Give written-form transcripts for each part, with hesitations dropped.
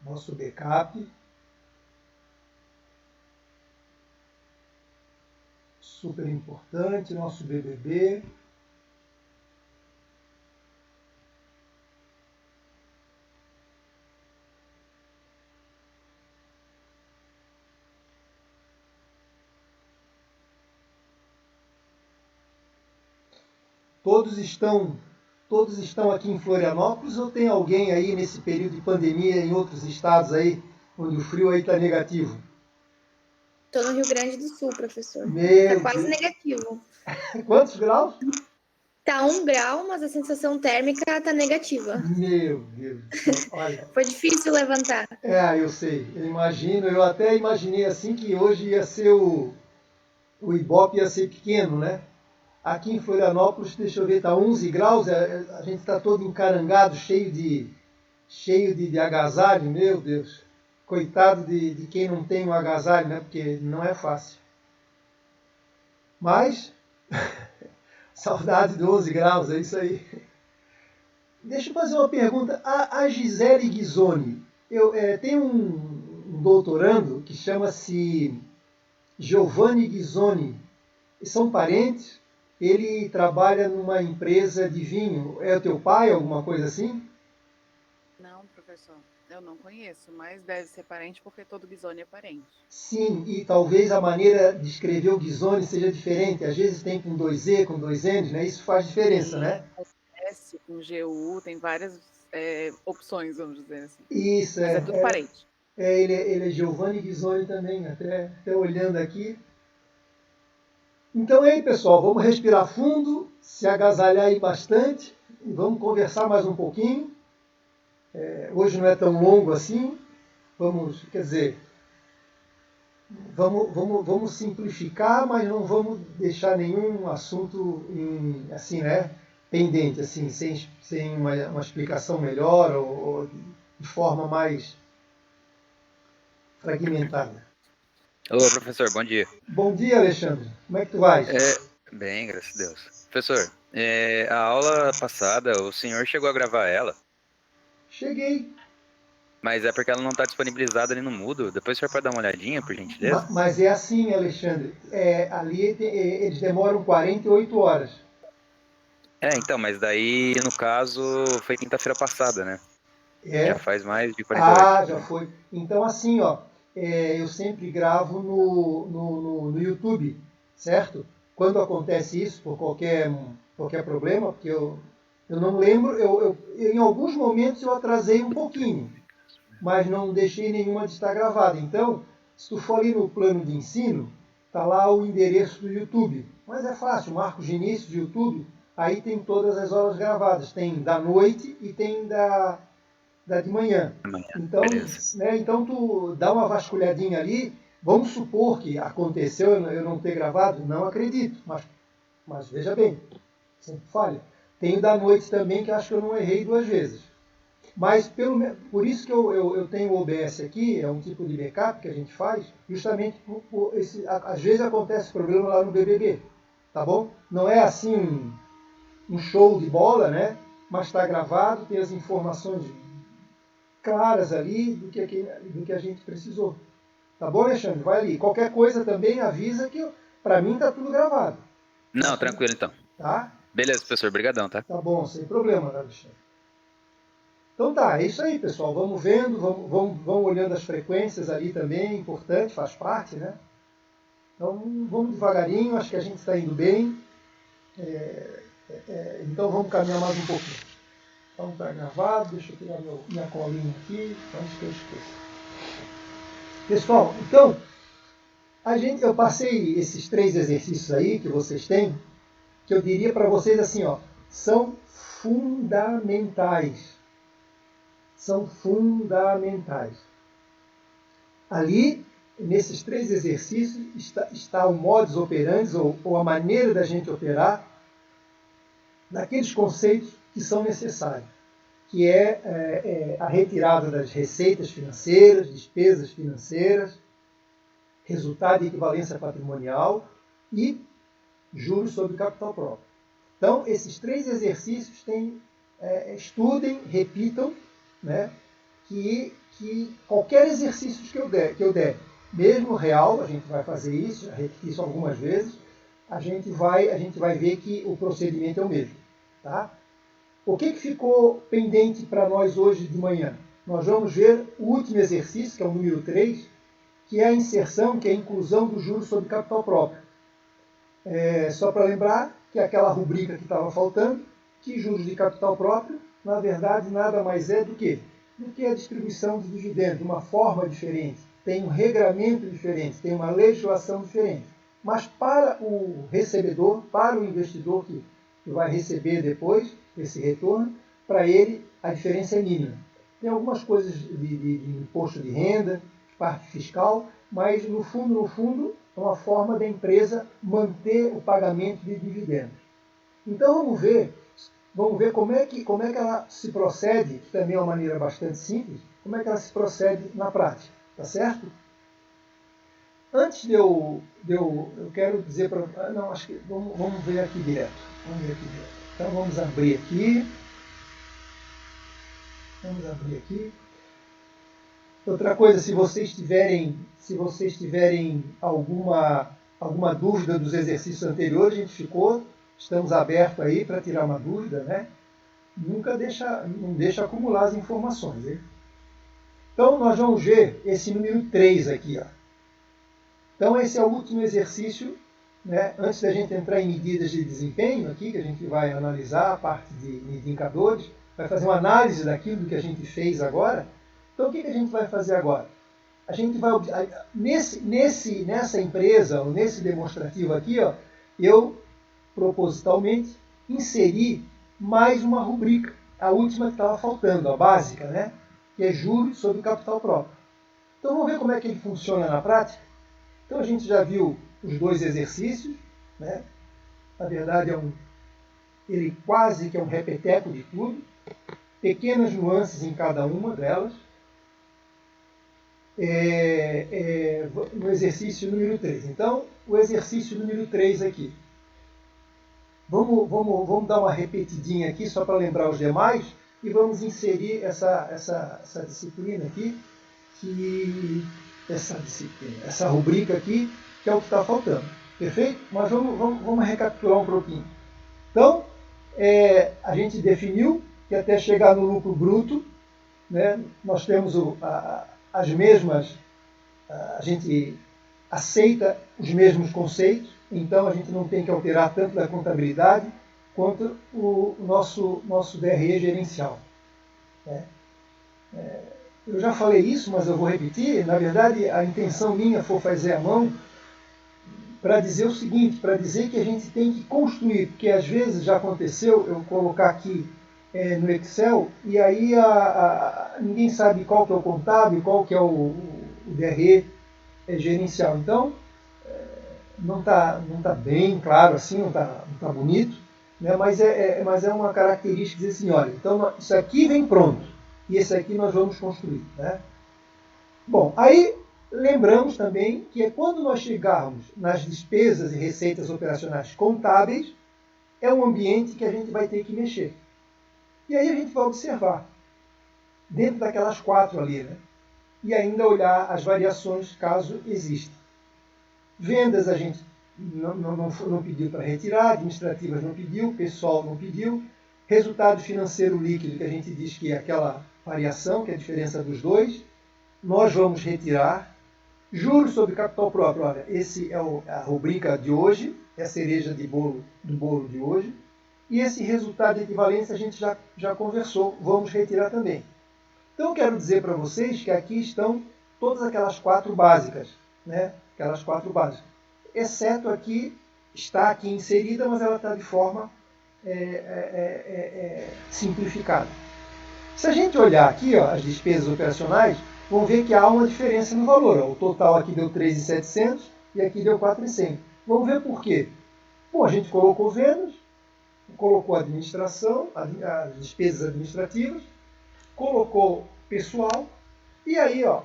nosso backup. Super importante, nosso BBB. Todos estão aqui em Florianópolis ou tem alguém aí nesse período de pandemia em outros estados aí, onde o frio aí está negativo? Estou no Rio Grande do Sul, professor. Meu Tá quase Deus. negativo. Quantos graus? Tá 1 grau, mas a sensação térmica tá negativa. Meu Deus do céu, olha. Foi difícil levantar. Eu sei, eu imagino, eu até imaginei assim que hoje ia ser o Ibope ia ser pequeno, né? Aqui em Florianópolis, deixa eu ver, tá 11 graus, a gente está todo encarangado, cheio de agasalho, meu Deus. Coitado de quem não tem um agasalho, né? Porque não é fácil. Mas, saudade de 11 graus, é isso aí. Deixa eu fazer uma pergunta. A Gisele Ghisoni, tem um doutorando que chama-se Giovanni Ghisoni. São parentes. Ele trabalha numa empresa de vinho. É o teu pai, alguma coisa assim? Não, professor, eu não conheço, mas deve ser parente porque todo Ghisoni é parente. Sim, e talvez a maneira de escrever o Ghisoni seja diferente. Às vezes tem com 2E, com 2N's, né? Isso faz diferença, né? Com S, com GU, tem várias opções, vamos dizer assim. Isso, Mas é tudo parente. Ele é Giovanni Ghisoni também, até olhando aqui. Então é aí, pessoal, vamos respirar fundo, se agasalhar aí bastante e vamos conversar mais um pouquinho. Hoje não é tão longo assim. Vamos simplificar, mas não vamos deixar nenhum assunto assim, né, pendente, assim, sem uma explicação melhor ou de forma mais fragmentada. Olá, professor, bom dia. Bom dia, Alexandre. Como é que tu vais? Bem, graças a Deus. Professor, a aula passada, o senhor chegou a gravar ela, Cheguei. mas é porque ela não está disponibilizada ali no Moodle. Depois o senhor pode dar uma olhadinha, por gentileza? Mas é assim, Alexandre. Ali eles demoram 48 horas. Então, mas daí, no caso, foi quinta-feira passada, né? É? Já faz mais de 48. Já foi. Então, assim, ó, eu sempre gravo no YouTube, certo? Quando acontece isso, por qualquer problema, porque eu não lembro, em alguns momentos eu atrasei um pouquinho, mas não deixei nenhuma de estar gravada. Então, se tu for ali no plano de ensino, tá lá o endereço do YouTube. Mas é fácil, Marcos de início de YouTube, aí tem todas as aulas gravadas. Tem da noite e tem da de manhã. Amanhã, Então, beleza. então tu dá uma vasculhadinha ali. Vamos supor que aconteceu eu não ter gravado? Não acredito, mas veja bem, sempre falha. Tem o da noite também, que acho que eu não errei 2 vezes. Mas por isso que eu tenho o OBS aqui, é um tipo de backup que a gente faz, justamente às vezes acontece problema lá no BBB, tá bom? Não é assim um show de bola, né? Mas está gravado, tem as informações claras ali do que a gente precisou. Tá bom, Alexandre? Vai ali. Qualquer coisa também avisa que para mim tá tudo gravado. Não, tranquilo então. Tá? Beleza, professor, brigadão, tá? Tá bom, sem problema, Alexandre. Então tá, é isso aí, pessoal. Vamos vendo, vamos olhando as frequências ali também, importante, faz parte, né? Então vamos devagarinho, acho que a gente está indo bem. Então vamos caminhar mais um pouquinho. Então tá gravado, deixa eu pegar minha colinha aqui, antes que eu esqueça. Pessoal, então, eu passei esses 3 exercícios aí que vocês têm, que eu diria para vocês assim, ó, são fundamentais. São fundamentais. Ali, nesses 3 exercícios, está o modus operandi, ou a maneira da gente operar, daqueles conceitos que são necessários, que é a retirada das receitas financeiras, despesas financeiras, resultado de equivalência patrimonial e juros sobre capital próprio. Então, esses 3 exercícios estudem, repitam, né, que que qualquer exercício que eu der, mesmo real, a gente vai fazer isso, já repeti isso algumas vezes, a gente vai ver que o procedimento é o mesmo. Tá? O que ficou pendente para nós hoje de manhã? Nós vamos ver o último exercício, que é o número 3, que é a inserção, que é a inclusão do juros sobre capital próprio. Só para lembrar que aquela rubrica que estava faltando, que juros de capital próprio, na verdade, nada mais é do que a distribuição de dividendos, de uma forma diferente, tem um regramento diferente, tem uma legislação diferente. Mas para o recebedor, para o investidor que vai receber depois esse retorno, para ele a diferença é mínima. Tem algumas coisas de imposto de renda, parte fiscal, mas no fundo, é uma forma da empresa manter o pagamento de dividendos. Então vamos ver como é que ela se procede, que também é uma maneira bastante simples, como é que ela se procede na prática, tá certo? Antes eu quero dizer para... Não, acho que vamos ver aqui direto. Então vamos abrir aqui. Outra coisa, se vocês tiverem alguma dúvida dos exercícios anteriores, estamos abertos aí para tirar uma dúvida, né? Não deixa acumular as informações, hein? Então nós vamos ver esse número 3 aqui, ó. Então esse é o último exercício, né? Antes da gente entrar em medidas de desempenho aqui, que a gente vai analisar a parte de indicadores, vai fazer uma análise daquilo que a gente fez agora. Então o que a gente vai fazer agora? A gente vai, nessa empresa, ou nesse demonstrativo aqui, ó, eu propositalmente inseri mais uma rubrica, a última que estava faltando, a básica, né? Que é juros sobre capital próprio. Então vamos ver como é que ele funciona na prática? Então a gente já viu os dois exercícios, né? Na verdade ele quase que é um repeteco de tudo, pequenas nuances em cada uma delas. No exercício número 3. Então, o exercício número 3 aqui. Vamos dar uma repetidinha aqui, só para lembrar os demais, e vamos inserir essa disciplina aqui, essa rubrica aqui, que é o que está faltando. Perfeito? Mas vamos recapitular um pouquinho. Então, a gente definiu que até chegar no lucro bruto, né, nós temos as mesmas, a gente aceita os mesmos conceitos, então a gente não tem que alterar tanto da contabilidade quanto o nosso DRE gerencial. Eu já falei isso, mas eu vou repetir. Na verdade, a intenção minha foi fazer à mão para dizer o seguinte, para dizer que a gente tem que construir, porque às vezes já aconteceu eu colocar aqui no Excel e aí ninguém sabe qual que é o contábil, qual que é o DRE gerencial. Então, não tá bem claro assim, não tá bonito, né? Mas é uma característica dizer assim, olha, então isso aqui vem pronto e esse aqui nós vamos construir, né? Bom, aí lembramos também que quando nós chegarmos nas despesas e receitas operacionais contábeis, é um ambiente que a gente vai ter que mexer. E aí a gente vai observar, dentro daquelas 4 ali, né? E ainda olhar as variações caso existam. Vendas a gente não pediu para retirar, administrativas não pediu, pessoal não pediu. Resultado financeiro líquido, que a gente diz que é aquela variação, que é a diferença dos dois, nós vamos retirar. Juros sobre capital próprio, olha, esse é a rubrica de hoje, é a cereja do bolo de hoje. E esse resultado de equivalência a gente já conversou, vamos retirar também. Então eu quero dizer para vocês que aqui estão todas aquelas 4 básicas, né? Aquelas 4 básicas. Exceto aqui, está aqui inserida, mas ela está de forma simplificada. Se a gente olhar aqui, ó, as despesas operacionais, vão ver que há uma diferença no valor. Ó. O total aqui deu 3.700 e aqui deu 4.100. Vamos ver por quê. Bom, a gente colocou vendas, colocou administração, as despesas administrativas, colocou pessoal, e aí, ó,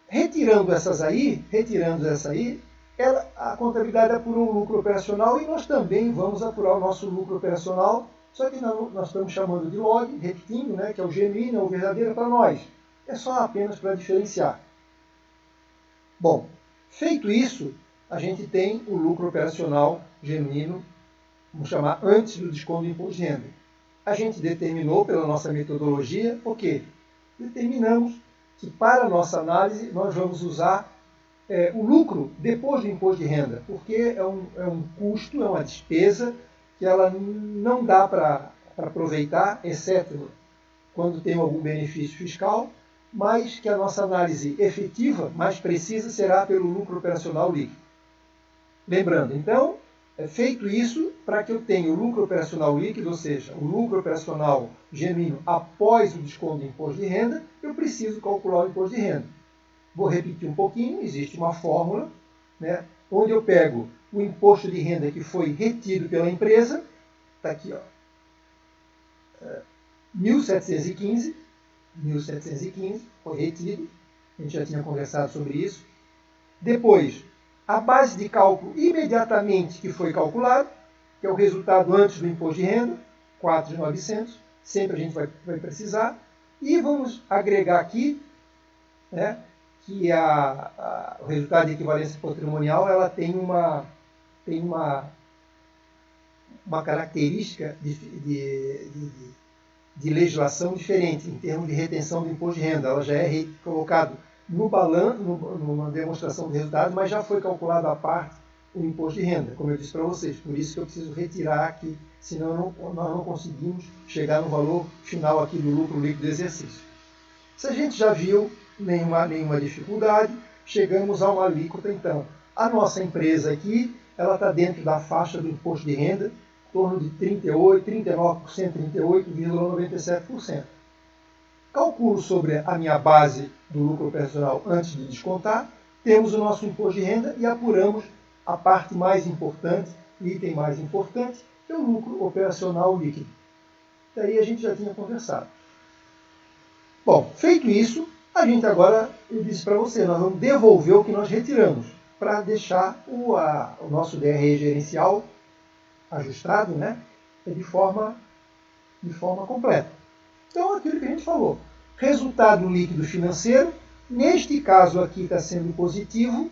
retirando essa aí, a contabilidade apurou o lucro operacional e nós também vamos apurar o nosso lucro operacional, só que nós estamos chamando de log, repetindo, né, que é o genuíno, é o verdadeiro para nós. É só apenas para diferenciar. Bom, feito isso, a gente tem o lucro operacional genuíno, vamos chamar antes do desconto do imposto de renda. A gente determinou pela nossa metodologia o quê? Determinamos que para a nossa análise nós vamos usar o lucro depois do imposto de renda, porque é um custo, é uma despesa que ela não dá para aproveitar, exceto quando tem algum benefício fiscal, mas que a nossa análise efetiva, mais precisa, será pelo lucro operacional líquido. Lembrando, então, feito isso, para que eu tenha o lucro operacional líquido, ou seja, o lucro operacional genuíno após o desconto do imposto de renda, eu preciso calcular o imposto de renda. Vou repetir um pouquinho, existe uma fórmula, né, onde eu pego o imposto de renda que foi retido pela empresa, está aqui, ó, 1.715 foi retido, a gente já tinha conversado sobre isso. Depois, a base de cálculo imediatamente que foi calculado, que é o resultado antes do imposto de renda, 4.900, sempre a gente vai precisar. E vamos agregar aqui, né, que o resultado de equivalência patrimonial ela tem uma característica de legislação diferente em termos de retenção do imposto de renda. Ela já é colocado no balanço, numa demonstração de resultados, mas já foi calculado à parte o imposto de renda, como eu disse para vocês. Por isso que eu preciso retirar aqui, senão nós não conseguimos chegar no valor final aqui do lucro líquido do exercício. Se a gente já viu nenhuma dificuldade, chegamos a uma alíquota, então. A nossa empresa aqui, ela está dentro da faixa do imposto de renda, em torno de 39%, 38,97%. Calculo sobre a minha base do lucro operacional antes de descontar, temos o nosso imposto de renda e apuramos a parte mais importante, o item mais importante, que é o lucro operacional líquido. Daí a gente já tinha conversado. Bom, feito isso, a gente agora, eu disse para você, nós vamos devolver o que nós retiramos, para deixar o nosso DRE gerencial ajustado, né, de forma completa. Então, aquilo que a gente falou. Resultado líquido financeiro, neste caso aqui está sendo positivo,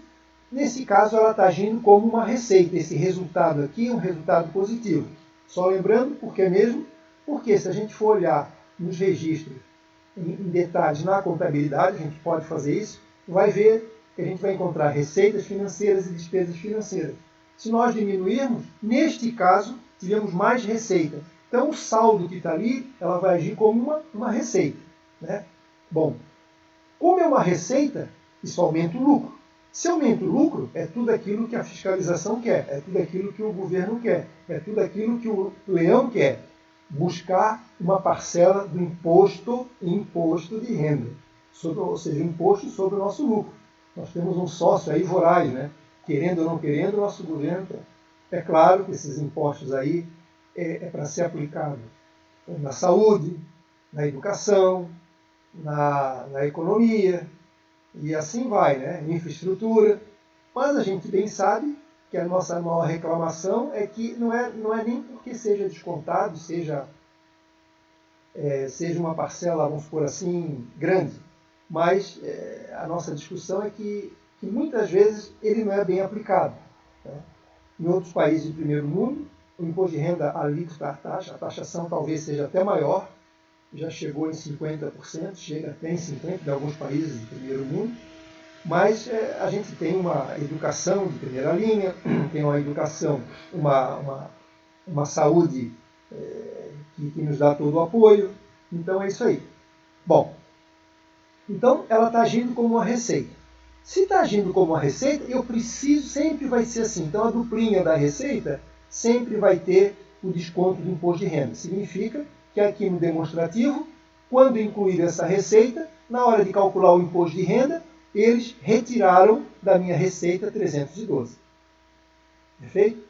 nesse caso ela está agindo como uma receita. Esse resultado aqui é um resultado positivo. Só lembrando, por que mesmo? Porque se a gente for olhar nos registros em detalhes na contabilidade, a gente pode fazer isso, vai ver que a gente vai encontrar receitas financeiras e despesas financeiras. Se nós diminuirmos, neste caso, tivemos mais receita. Então, o saldo que está ali, ela vai agir como uma receita, né? Bom, como é uma receita, isso aumenta o lucro. Se aumenta o lucro, é tudo aquilo que a fiscalização quer, é tudo aquilo que o governo quer, é tudo aquilo que o leão quer. Buscar uma parcela do imposto de renda, ou seja, imposto sobre o nosso lucro. Nós temos um sócio aí voraz, né? Querendo ou não querendo, o nosso governo quer. É claro que esses impostos aí é para ser aplicado na saúde, na educação, na economia, e assim vai, né? Infraestrutura. Mas a gente bem sabe que a nossa maior reclamação é que não é nem porque seja descontado, seja uma parcela, vamos supor assim, grande, mas a nossa discussão é que muitas vezes ele não é bem aplicado, né? Em outros países do primeiro mundo, o imposto de renda alíquota, a taxação talvez seja até maior, já chegou em 50%, chega até em 50% em alguns países do primeiro mundo, mas a gente tem uma educação de primeira linha, tem uma educação, uma saúde que nos dá todo o apoio, então é isso aí. Bom, então ela está agindo como uma receita. Se está agindo como uma receita, eu preciso, sempre vai ser assim. Então a duplinha da receita sempre vai ter o desconto do imposto de renda. Significa que aqui no demonstrativo, quando incluir essa receita, na hora de calcular o imposto de renda, eles retiraram da minha receita 312. Perfeito?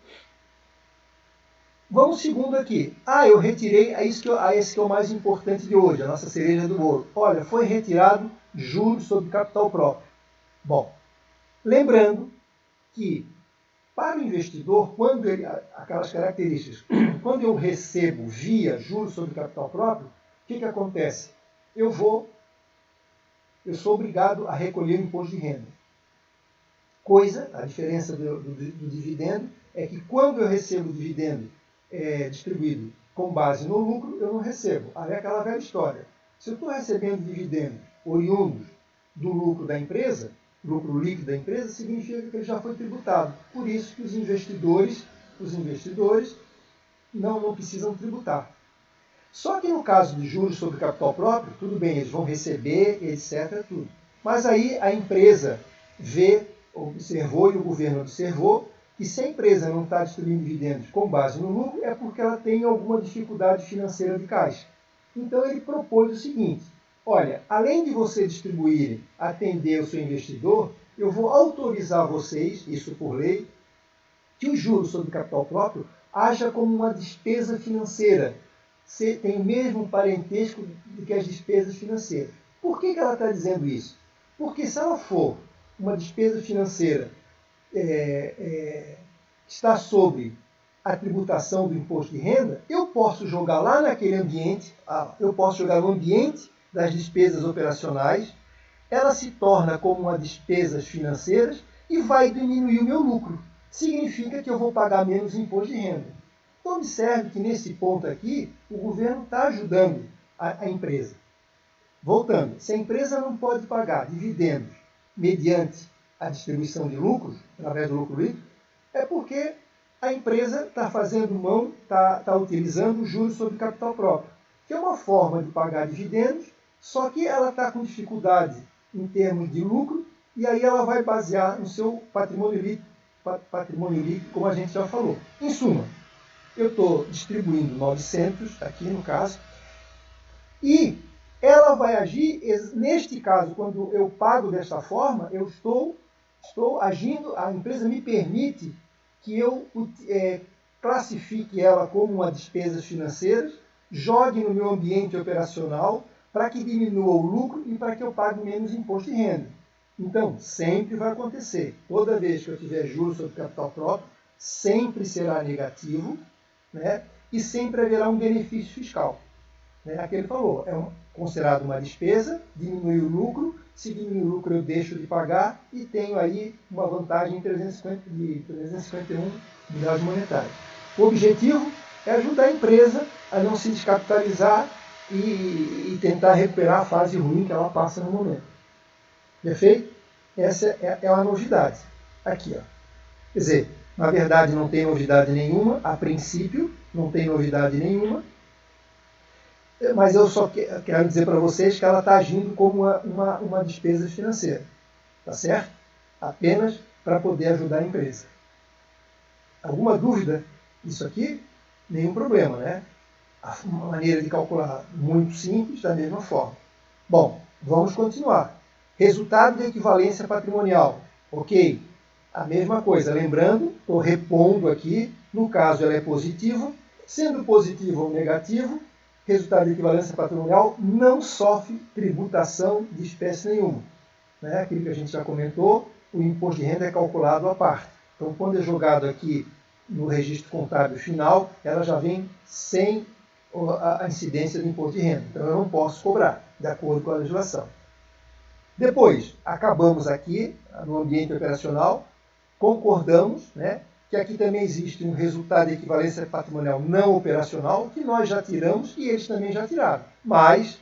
Vamos segundo aqui. Eu retirei, esse que é o mais importante de hoje, a nossa cereja do bolo. Olha, foi retirado juros sobre capital próprio. Bom, lembrando que para o investidor, aquelas características, quando eu recebo via juros sobre capital próprio, o que acontece? Eu vou eu sou obrigado a recolher o imposto de renda. A diferença do dividendo é que quando eu recebo o dividendo distribuído com base no lucro, eu não recebo. Aí é aquela velha história. Se eu estou recebendo dividendos oriundos do lucro da empresa, lucro líquido da empresa, significa que ele já foi tributado. Por isso que os investidores não precisam tributar. Só que no caso de juros sobre capital próprio, tudo bem, eles vão receber, etc. Tudo. Mas aí a empresa observou e o governo observou que se a empresa não está distribuindo dividendos com base no lucro, é porque ela tem alguma dificuldade financeira de caixa. Então ele propôs o seguinte: olha, além de você distribuir, atender o seu investidor, eu vou autorizar vocês, isso por lei, que o juros sobre capital próprio haja como uma despesa financeira. Tem o mesmo parentesco do que as despesas financeiras. Por que ela está dizendo isso? Porque se ela for uma despesa financeira que está sobre a tributação do imposto de renda, eu posso jogar lá naquele ambiente, eu posso jogar no ambiente das despesas operacionais, ela se torna como uma despesa financeira e vai diminuir o meu lucro. Significa que eu vou pagar menos imposto de renda. Então, observe que nesse ponto aqui, o governo está ajudando a empresa. Voltando, se a empresa não pode pagar dividendos mediante a distribuição de lucros, através do lucro líquido, é porque a empresa está fazendo mão, está utilizando o juros sobre capital próprio, que é uma forma de pagar dividendos, só que ela está com dificuldade em termos de lucro, e aí ela vai basear no seu patrimônio líquido, como a gente já falou. Em suma, eu estou distribuindo 900, aqui no caso, e ela vai agir, neste caso, quando eu pago desta forma, eu estou agindo, a empresa me permite que eu classifique ela como uma despesa financeira, jogue no meu ambiente operacional para que diminua o lucro e para que eu pague menos imposto de renda. Então, sempre vai acontecer. Toda vez que eu tiver juros sobre capital próprio, sempre será negativo, né? E sempre haverá um benefício fiscal. Aqui ele falou, considerado uma despesa, diminui o lucro, se diminuir o lucro eu deixo de pagar e tenho aí uma vantagem de 351 unidades monetárias. O objetivo é ajudar a empresa a não se descapitalizar e tentar recuperar a fase ruim que ela passa no momento. Perfeito? Essa é uma novidade. Aqui, ó. Quer dizer, na verdade não tem novidade nenhuma, a princípio não tem novidade nenhuma, mas eu só quero dizer para vocês que ela está agindo como uma despesa financeira. Tá certo? Apenas para poder ajudar a empresa. Alguma dúvida disso aqui? Nenhum problema, né? A maneira de calcular muito simples, da mesma forma. Bom, vamos continuar. Resultado de equivalência patrimonial. Ok? A mesma coisa. Lembrando, estou repondo aqui. No caso, ela é positiva. Sendo positivo ou negativo, resultado de equivalência patrimonial não sofre tributação de espécie nenhuma. Aquilo que a gente já comentou, o imposto de renda é calculado à parte. Então, quando é jogado aqui no registro contábil final, ela já vem sem a incidência do imposto de renda. Então, eu não posso cobrar, de acordo com a legislação. Depois, acabamos aqui, no ambiente operacional, concordamos, que aqui também existe um resultado de equivalência patrimonial não operacional, que nós já tiramos e eles também já tiraram. Mas,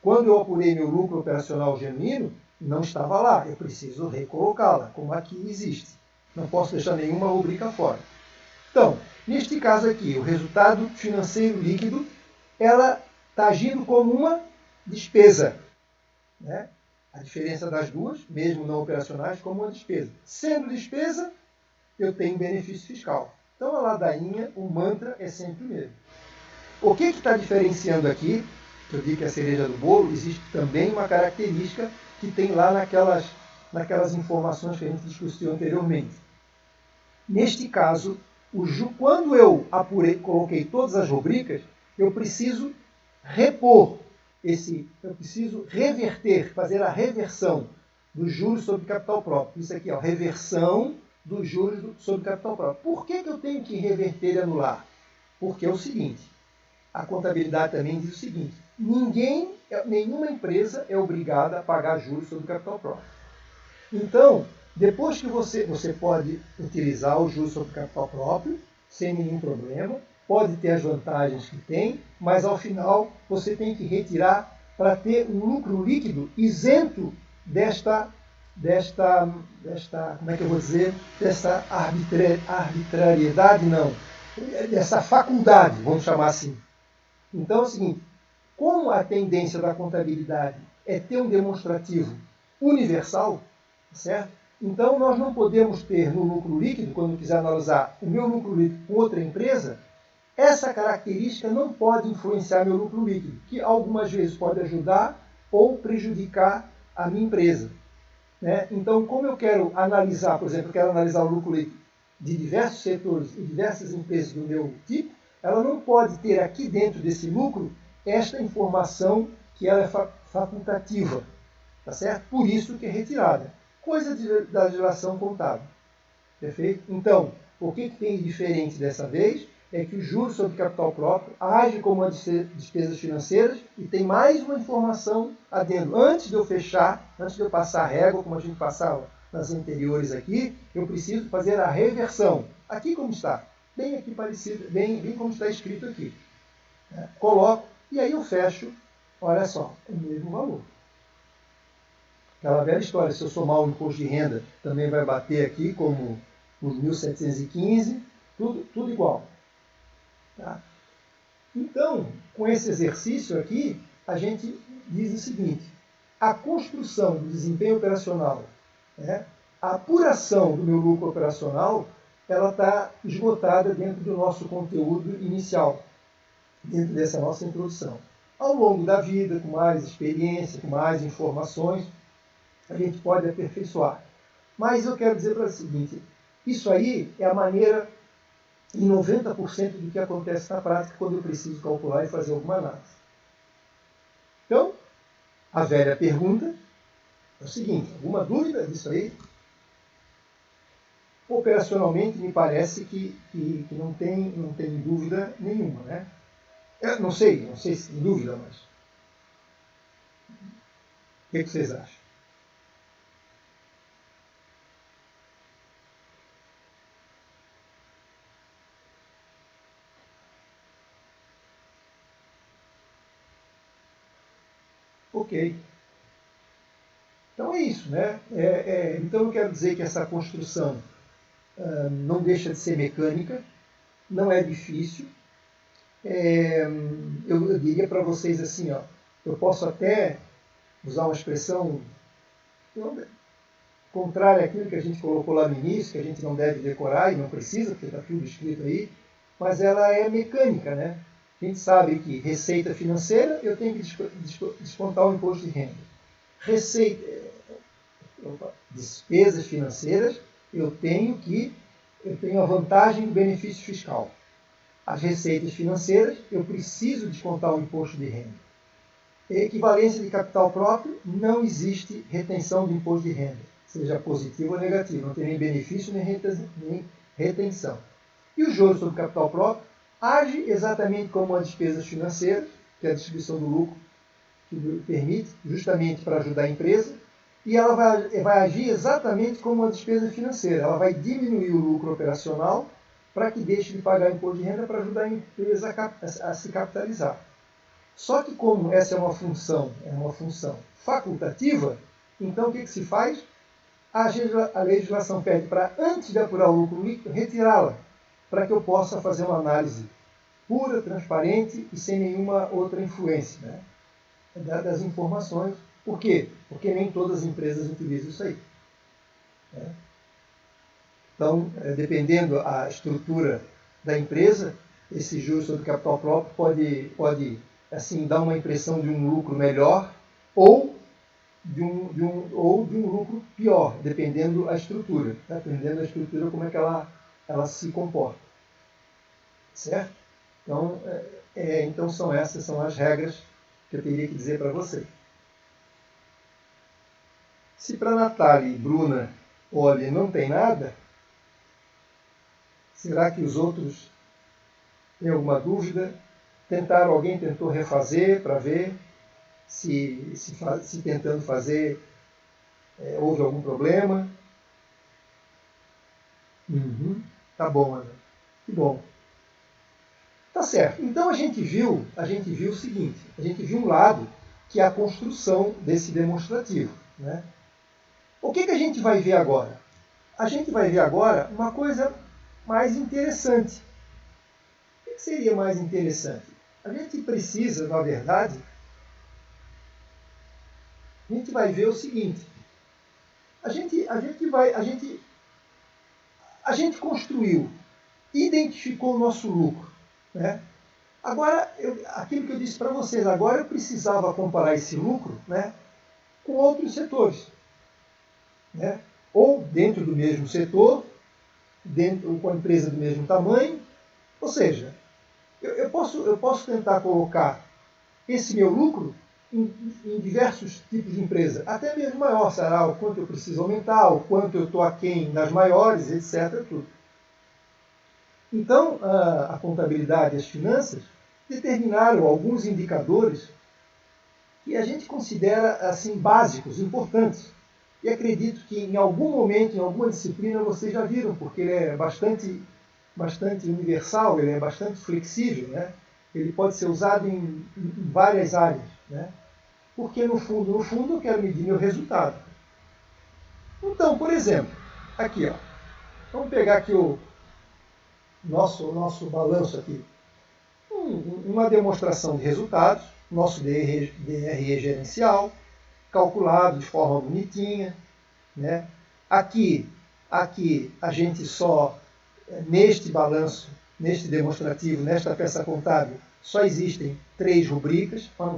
quando eu apurei meu lucro operacional genuíno, não estava lá. Eu preciso recolocá-la, como aqui existe. Não posso deixar nenhuma rubrica fora. Então, neste caso aqui, o resultado financeiro líquido, ela está agindo como uma despesa. A diferença das duas, mesmo não operacionais, como uma despesa. Sendo despesa, eu tenho benefício fiscal. Então, a ladainha, o mantra é sempre o mesmo. O que está diferenciando aqui, que eu digo que é a cereja do bolo, existe também uma característica que tem lá naquelas informações que a gente discutiu anteriormente. Neste caso, quando eu coloquei todas as rubricas, eu preciso repor eu preciso reverter, fazer a reversão dos juros sobre capital próprio. Isso aqui, reversão dos juros sobre capital próprio. Por que eu tenho que reverter e anular? Porque é o seguinte, a contabilidade também diz o seguinte, nenhuma empresa é obrigada a pagar juros sobre o capital próprio. Então, depois que você pode utilizar o juros sobre o capital próprio, sem nenhum problema, pode ter as vantagens que tem, mas ao final você tem que retirar para ter um lucro líquido isento desta como é que eu vou dizer, dessa arbitrariedade, não, dessa faculdade, vamos chamar assim. Então é o seguinte, como a tendência da contabilidade é ter um demonstrativo universal, certo? Então nós não podemos ter no lucro líquido, quando eu quiser analisar o meu lucro líquido com outra empresa, essa característica não pode influenciar meu lucro líquido, que algumas vezes pode ajudar ou prejudicar a minha empresa. Né? Então, como eu quero analisar, por exemplo, eu quero analisar o lucro líquido de diversos setores e diversas empresas do meu tipo, ela não pode ter aqui dentro desse lucro esta informação que ela é facultativa, tá certo? Por isso que é retirada. Coisa da legislação contábil. Perfeito? Então, o que tem de diferente dessa vez é que o juros sobre capital próprio age como uma despesas financeiras e tem mais uma informação adendo. Antes de eu fechar, antes de eu passar a régua, como a gente passava nas anteriores aqui, eu preciso fazer a reversão. Aqui como está, bem aqui parecido, bem como está escrito aqui. Coloco e aí eu fecho, olha só, o mesmo valor. Aquela velha história, se eu somar o imposto de renda, também vai bater aqui como os 1.715, tudo igual. Tá? Então, com esse exercício aqui, a gente diz o seguinte, a construção do desempenho operacional, né, a apuração do meu lucro operacional, ela está esgotada dentro do nosso conteúdo inicial, dentro dessa nossa introdução. Ao longo da vida, com mais experiência, com mais informações, a gente pode aperfeiçoar. Mas eu quero dizer para o seguinte, isso aí é a maneira, em 90% do que acontece na prática, quando eu preciso calcular e fazer alguma análise. Então, a velha pergunta é o seguinte, alguma dúvida disso aí? Operacionalmente, me parece que não tem dúvida nenhuma, né? Eu não sei se tem dúvida, mas... O que vocês acham? Ok. Então é isso, né? Então eu quero dizer que essa construção não deixa de ser mecânica, não é difícil. Eu diria para vocês assim, ó, eu posso até usar uma expressão contrária àquilo que a gente colocou lá no início, que a gente não deve decorar e não precisa, porque está tudo escrito aí, mas ela é mecânica, né? A gente sabe que receita financeira, eu tenho que descontar o imposto de renda. Despesas financeiras, eu tenho a vantagem do benefício fiscal. As receitas financeiras, eu preciso descontar o imposto de renda. Equivalência de capital próprio, não existe retenção do imposto de renda, seja positivo ou negativo, não tem nem benefício nem retenção. E o juros sobre capital próprio age exatamente como uma despesa financeira, que é a distribuição do lucro, que permite, justamente para ajudar a empresa, e ela vai agir exatamente como uma despesa financeira. Ela vai diminuir o lucro operacional para que deixe de pagar imposto de renda para ajudar a empresa a se capitalizar. Só que como essa é uma função facultativa, então o que se faz? A legislação pede para, antes de apurar o lucro líquido, retirá-la, para que eu possa fazer uma análise pura, transparente e sem nenhuma outra influência, né, das informações. Por quê? Porque nem todas as empresas utilizam isso aí. Né? Então, dependendo da estrutura da empresa, esse juros sobre capital próprio pode assim, dar uma impressão de um lucro melhor ou de um lucro pior, dependendo da estrutura. Tá? Dependendo da estrutura, como é que ela se comporta. Certo? Então, então essas são as regras que eu teria que dizer para vocês. Se para Natália e Bruna, olha, não tem nada, será que os outros têm alguma dúvida? Alguém tentou refazer para ver se tentando fazer houve algum problema? Uhum. Tá bom, Ana. Que bom. Tá certo. Então a gente viu o seguinte, a gente viu um lado que é a construção desse demonstrativo, né? O que a gente vai ver agora? A gente vai ver agora uma coisa mais interessante. O que seria mais interessante? A gente precisa, na verdade, a gente vai ver o seguinte. A gente construiu, identificou o nosso lucro, né? Agora, aquilo que eu disse para vocês, agora eu precisava comparar esse lucro, né, com outros setores, né? Ou dentro do mesmo setor, com a empresa do mesmo tamanho. Ou seja, eu posso tentar colocar esse meu lucro em diversos tipos de empresa, até mesmo maior, será o quanto eu preciso aumentar, o quanto eu estou aquém das maiores, etc. Tudo. Então, a contabilidade e as finanças determinaram alguns indicadores que a gente considera assim básicos, importantes. E acredito que em algum momento, em alguma disciplina, vocês já viram, porque ele é bastante universal, ele é bastante flexível, né? Ele pode ser usado em várias áreas, né? Porque no fundo eu quero medir meu resultado. Então, por exemplo, aqui, ó, vamos pegar aqui o nosso balanço aqui. Uma demonstração de resultados, nosso DRE gerencial, calculado de forma bonitinha, né? Aqui a gente só, neste balanço, neste demonstrativo, nesta peça contábil, só existem 3 rubricas, mas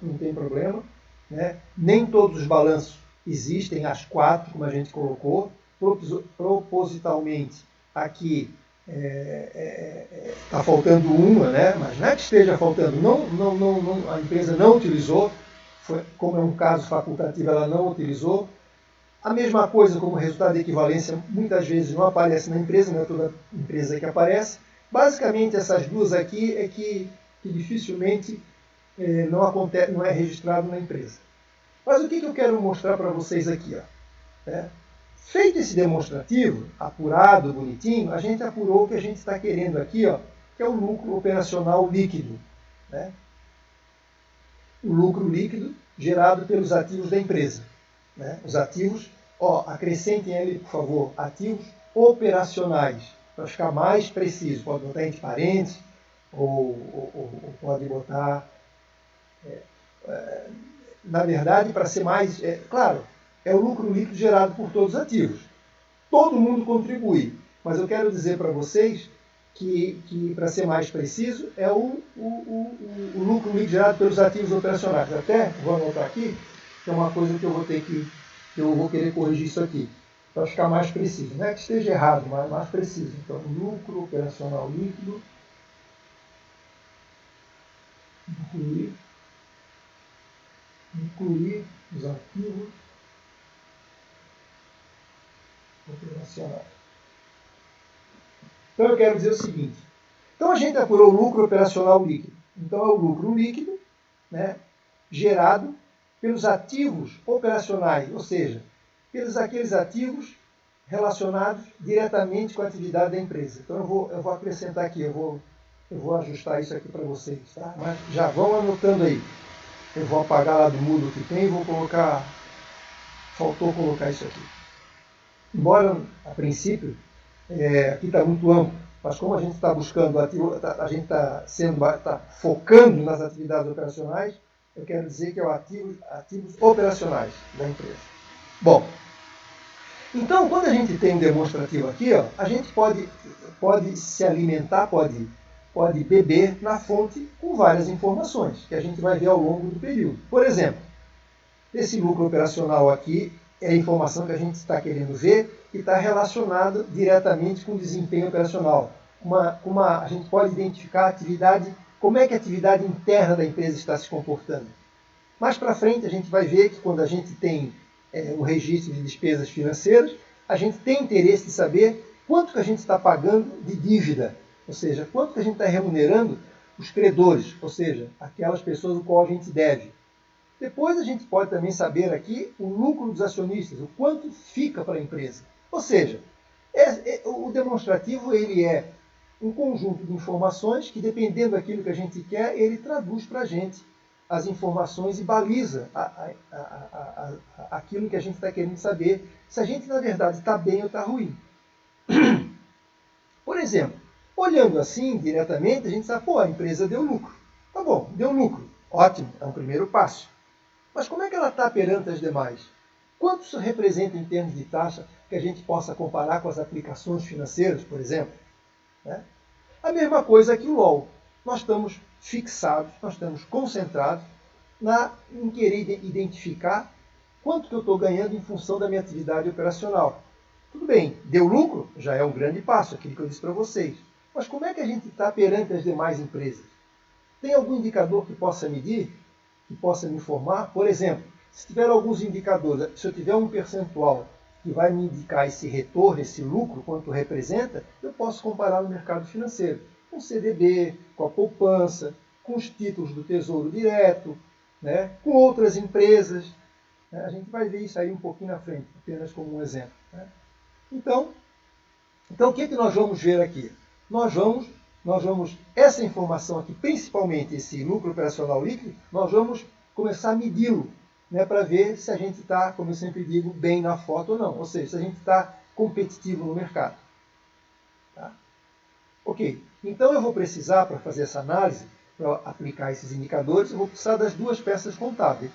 não tem problema, né? Nem todos os balanços existem as 4, como a gente colocou, propositalmente aqui está faltando uma, né? Mas não é que esteja faltando, a empresa não utilizou, como é um caso facultativo, ela não utilizou. A mesma coisa como resultado de equivalência muitas vezes não aparece na empresa, não é toda empresa que aparece. Basicamente essas duas aqui é que dificilmente não é registrado na empresa. Mas o que eu quero mostrar para vocês aqui? Ó, feito esse demonstrativo, apurado, bonitinho, a gente apurou o que a gente está querendo aqui, ó, que é o lucro operacional líquido, né? O lucro líquido gerado pelos ativos da empresa, né? Os ativos, acrescentem ali, por favor, ativos operacionais, para ficar mais preciso. Pode botar entre parênteses, ou pode botar... na verdade, para ser mais... claro, é o lucro líquido gerado por todos os ativos. Todo mundo contribui, mas eu quero dizer para vocês que para ser mais preciso, é o lucro líquido gerado pelos ativos operacionais. Até, vou anotar aqui, que é uma coisa que eu vou querer corrigir isso aqui, para ficar mais preciso. Não é que esteja errado, mas mais preciso. Então, lucro operacional líquido, incluir os ativos operacionais. Então eu quero dizer o seguinte. Então a gente apurou o lucro operacional líquido. Então é o lucro líquido, né, gerado pelos ativos operacionais, ou seja, pelos aqueles ativos relacionados diretamente com a atividade da empresa. Então eu vou acrescentar aqui, eu vou ajustar isso aqui para vocês, tá? Mas já vão anotando aí. Eu vou apagar lá do Moodle que tem e vou colocar... Faltou colocar isso aqui. Embora, a princípio, aqui está muito amplo, mas como a gente está buscando, a gente está focando nas atividades operacionais, eu quero dizer que é o ativos operacionais da empresa. Bom, então, quando a gente tem um demonstrativo aqui, ó, a gente pode se alimentar, pode beber na fonte com várias informações, que a gente vai ver ao longo do período. Por exemplo, esse lucro operacional aqui é a informação que a gente está querendo ver e está relacionada diretamente com o desempenho operacional. A gente pode identificar a atividade, como é que a atividade interna da empresa está se comportando. Mais para frente, a gente vai ver que quando a gente tem um registro de despesas financeiras, a gente tem interesse de saber quanto que a gente está pagando de dívida, ou seja, quanto que a gente está remunerando os credores, ou seja, aquelas pessoas ao qual a gente deve. Depois a gente pode também saber aqui o lucro dos acionistas, o quanto fica para a empresa. Ou seja, o demonstrativo ele é um conjunto de informações que, dependendo daquilo que a gente quer, ele traduz para a gente as informações e baliza aquilo que a gente está querendo saber, se a gente, na verdade, está bem ou está ruim. Por exemplo, olhando assim diretamente, a gente sabe, pô, a empresa deu lucro. Tá bom, deu lucro. Ótimo, é um primeiro passo. Mas como é que ela está perante as demais? Quanto isso representa em termos de taxa que a gente possa comparar com as aplicações financeiras, por exemplo? Né? A mesma coisa que o LOL. Nós estamos fixados, nós estamos concentrados em querer identificar quanto que eu estou ganhando em função da minha atividade operacional. Tudo bem, deu lucro? Já é um grande passo, aquilo que eu disse para vocês. Mas como é que a gente está perante as demais empresas? Tem algum indicador que possa medir? Que possa me informar? Por exemplo, se tiver alguns indicadores, se eu tiver um percentual que vai me indicar esse retorno, esse lucro, quanto representa, eu posso comparar no mercado financeiro, com o CDB, com a poupança, com os títulos do Tesouro Direto, né, com outras empresas. A gente vai ver isso aí um pouquinho na frente, apenas como um exemplo. Né? Então, o que nós vamos ver aqui? Nós vamos, essa informação aqui, principalmente esse lucro operacional líquido, nós vamos começar a medi-lo, né, para ver se a gente está, como eu sempre digo, bem na foto ou não. Ou seja, se a gente está competitivo no mercado. Tá? Ok, então eu vou precisar, para fazer essa análise, para aplicar esses indicadores, eu vou precisar das duas peças contábeis.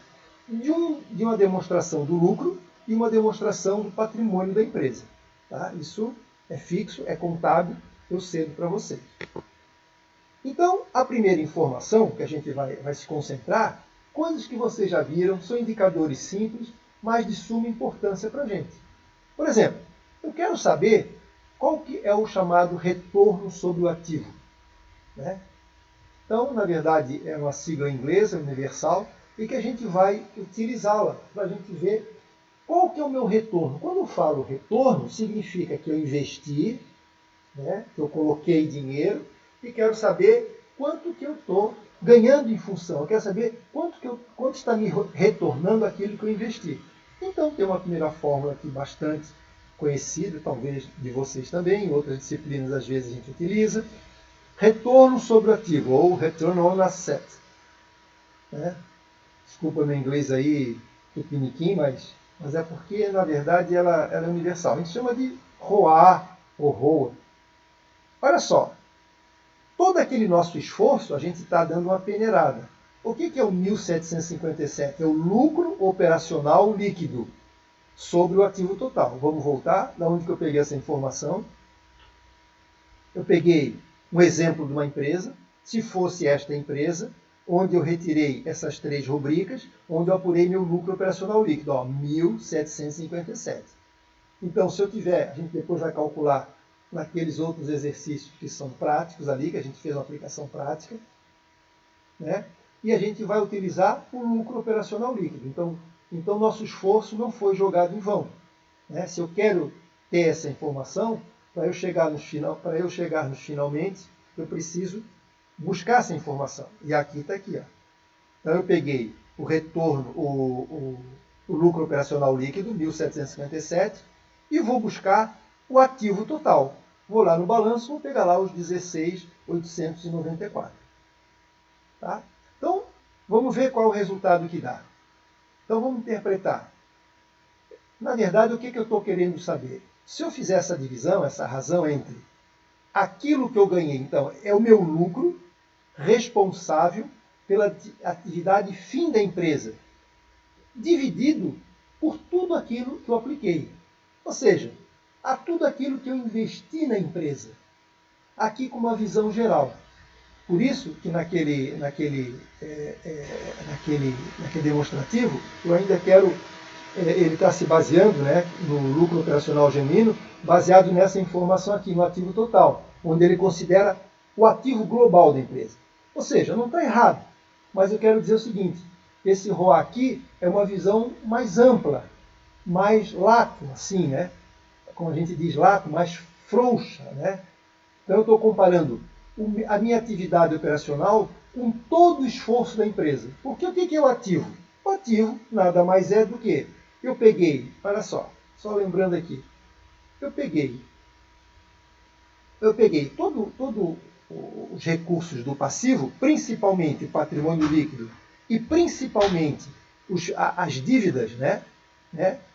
De uma demonstração do lucro e uma demonstração do patrimônio da empresa. Tá? Isso é fixo, é contábil, eu cedo para vocês. Então, a primeira informação que a gente vai se concentrar, coisas que vocês já viram, são indicadores simples, mas de suma importância para a gente. Por exemplo, eu quero saber qual que é o chamado retorno sobre o ativo. Né? Então, na verdade, é uma sigla inglesa, universal, e que a gente vai utilizá-la para a gente ver qual que é o meu retorno. Quando eu falo retorno, significa que eu investi, né, que eu coloquei dinheiro e quero saber quanto que eu estou ganhando em função. Eu quero saber quanto está me retornando aquilo que eu investi. Então, tem uma primeira fórmula aqui bastante conhecida, talvez de vocês também, em outras disciplinas às vezes a gente utiliza. Retorno sobre o ativo, ou Return on Asset. Né? Desculpa meu inglês aí, tupiniquim, mas é porque, na verdade, ela é universal. A gente chama de ROA ou ROA. Olha só, todo aquele nosso esforço, a gente está dando uma peneirada. O que é o 1.757? É o lucro operacional líquido sobre o ativo total. Vamos voltar da onde que eu peguei essa informação. Eu peguei um exemplo de uma empresa. Se fosse esta empresa, onde eu retirei essas três rubricas, onde eu apurei meu lucro operacional líquido, 1.757. Então, se eu tiver, a gente depois vai calcular naqueles outros exercícios que são práticos ali, que a gente fez uma aplicação prática, né? E a gente vai utilizar o lucro operacional líquido. Então nosso esforço não foi jogado em vão. Né? Se eu quero ter essa informação, para eu chegar nos finalmente, eu preciso buscar essa informação. E aqui está aqui. Ó. Então eu peguei o retorno, o lucro operacional líquido, 1.757, e vou buscar o ativo total. Vou lá no balanço, vou pegar lá os 16.894. Tá? Então, vamos ver qual é o resultado que dá. Então, vamos interpretar. Na verdade, o que eu estou querendo saber? Se eu fizer essa divisão, essa razão entre aquilo que eu ganhei, então, é o meu lucro responsável pela atividade fim da empresa, dividido por tudo aquilo que eu apliquei. Ou seja, a tudo aquilo que eu investi na empresa. Aqui com uma visão geral. Por isso que naquele demonstrativo, eu ainda quero, ele está se baseando, né, no lucro operacional genuíno, baseado nessa informação aqui, no ativo total, onde ele considera o ativo global da empresa. Ou seja, não está errado, mas eu quero dizer o seguinte, esse ROA aqui é uma visão mais ampla, mais lato, assim, né? Como a gente diz lato, mais frouxa, né? Então eu estou comparando a minha atividade operacional com todo o esforço da empresa. Porque o que é o ativo? O ativo nada mais é do que eu peguei, olha só lembrando aqui, eu peguei todos os recursos do passivo, principalmente patrimônio líquido e principalmente as dívidas, né?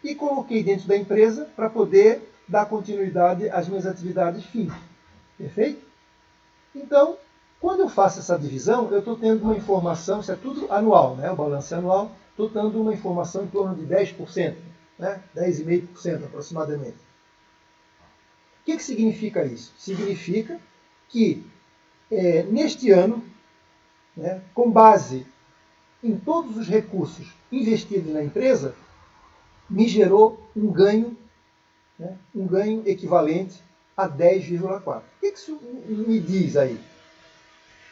E coloquei dentro da empresa para poder dar continuidade às minhas atividades fim. Perfeito? Então, quando eu faço essa divisão, eu estou tendo uma informação, isso é tudo anual, né? O balanço é anual, estou dando uma informação em torno de 10%, né? 10,5% aproximadamente. O que significa isso? Significa que neste ano, né, com base em todos os recursos investidos na empresa, me gerou um ganho, né, um ganho equivalente a 10,4. O que isso me diz aí?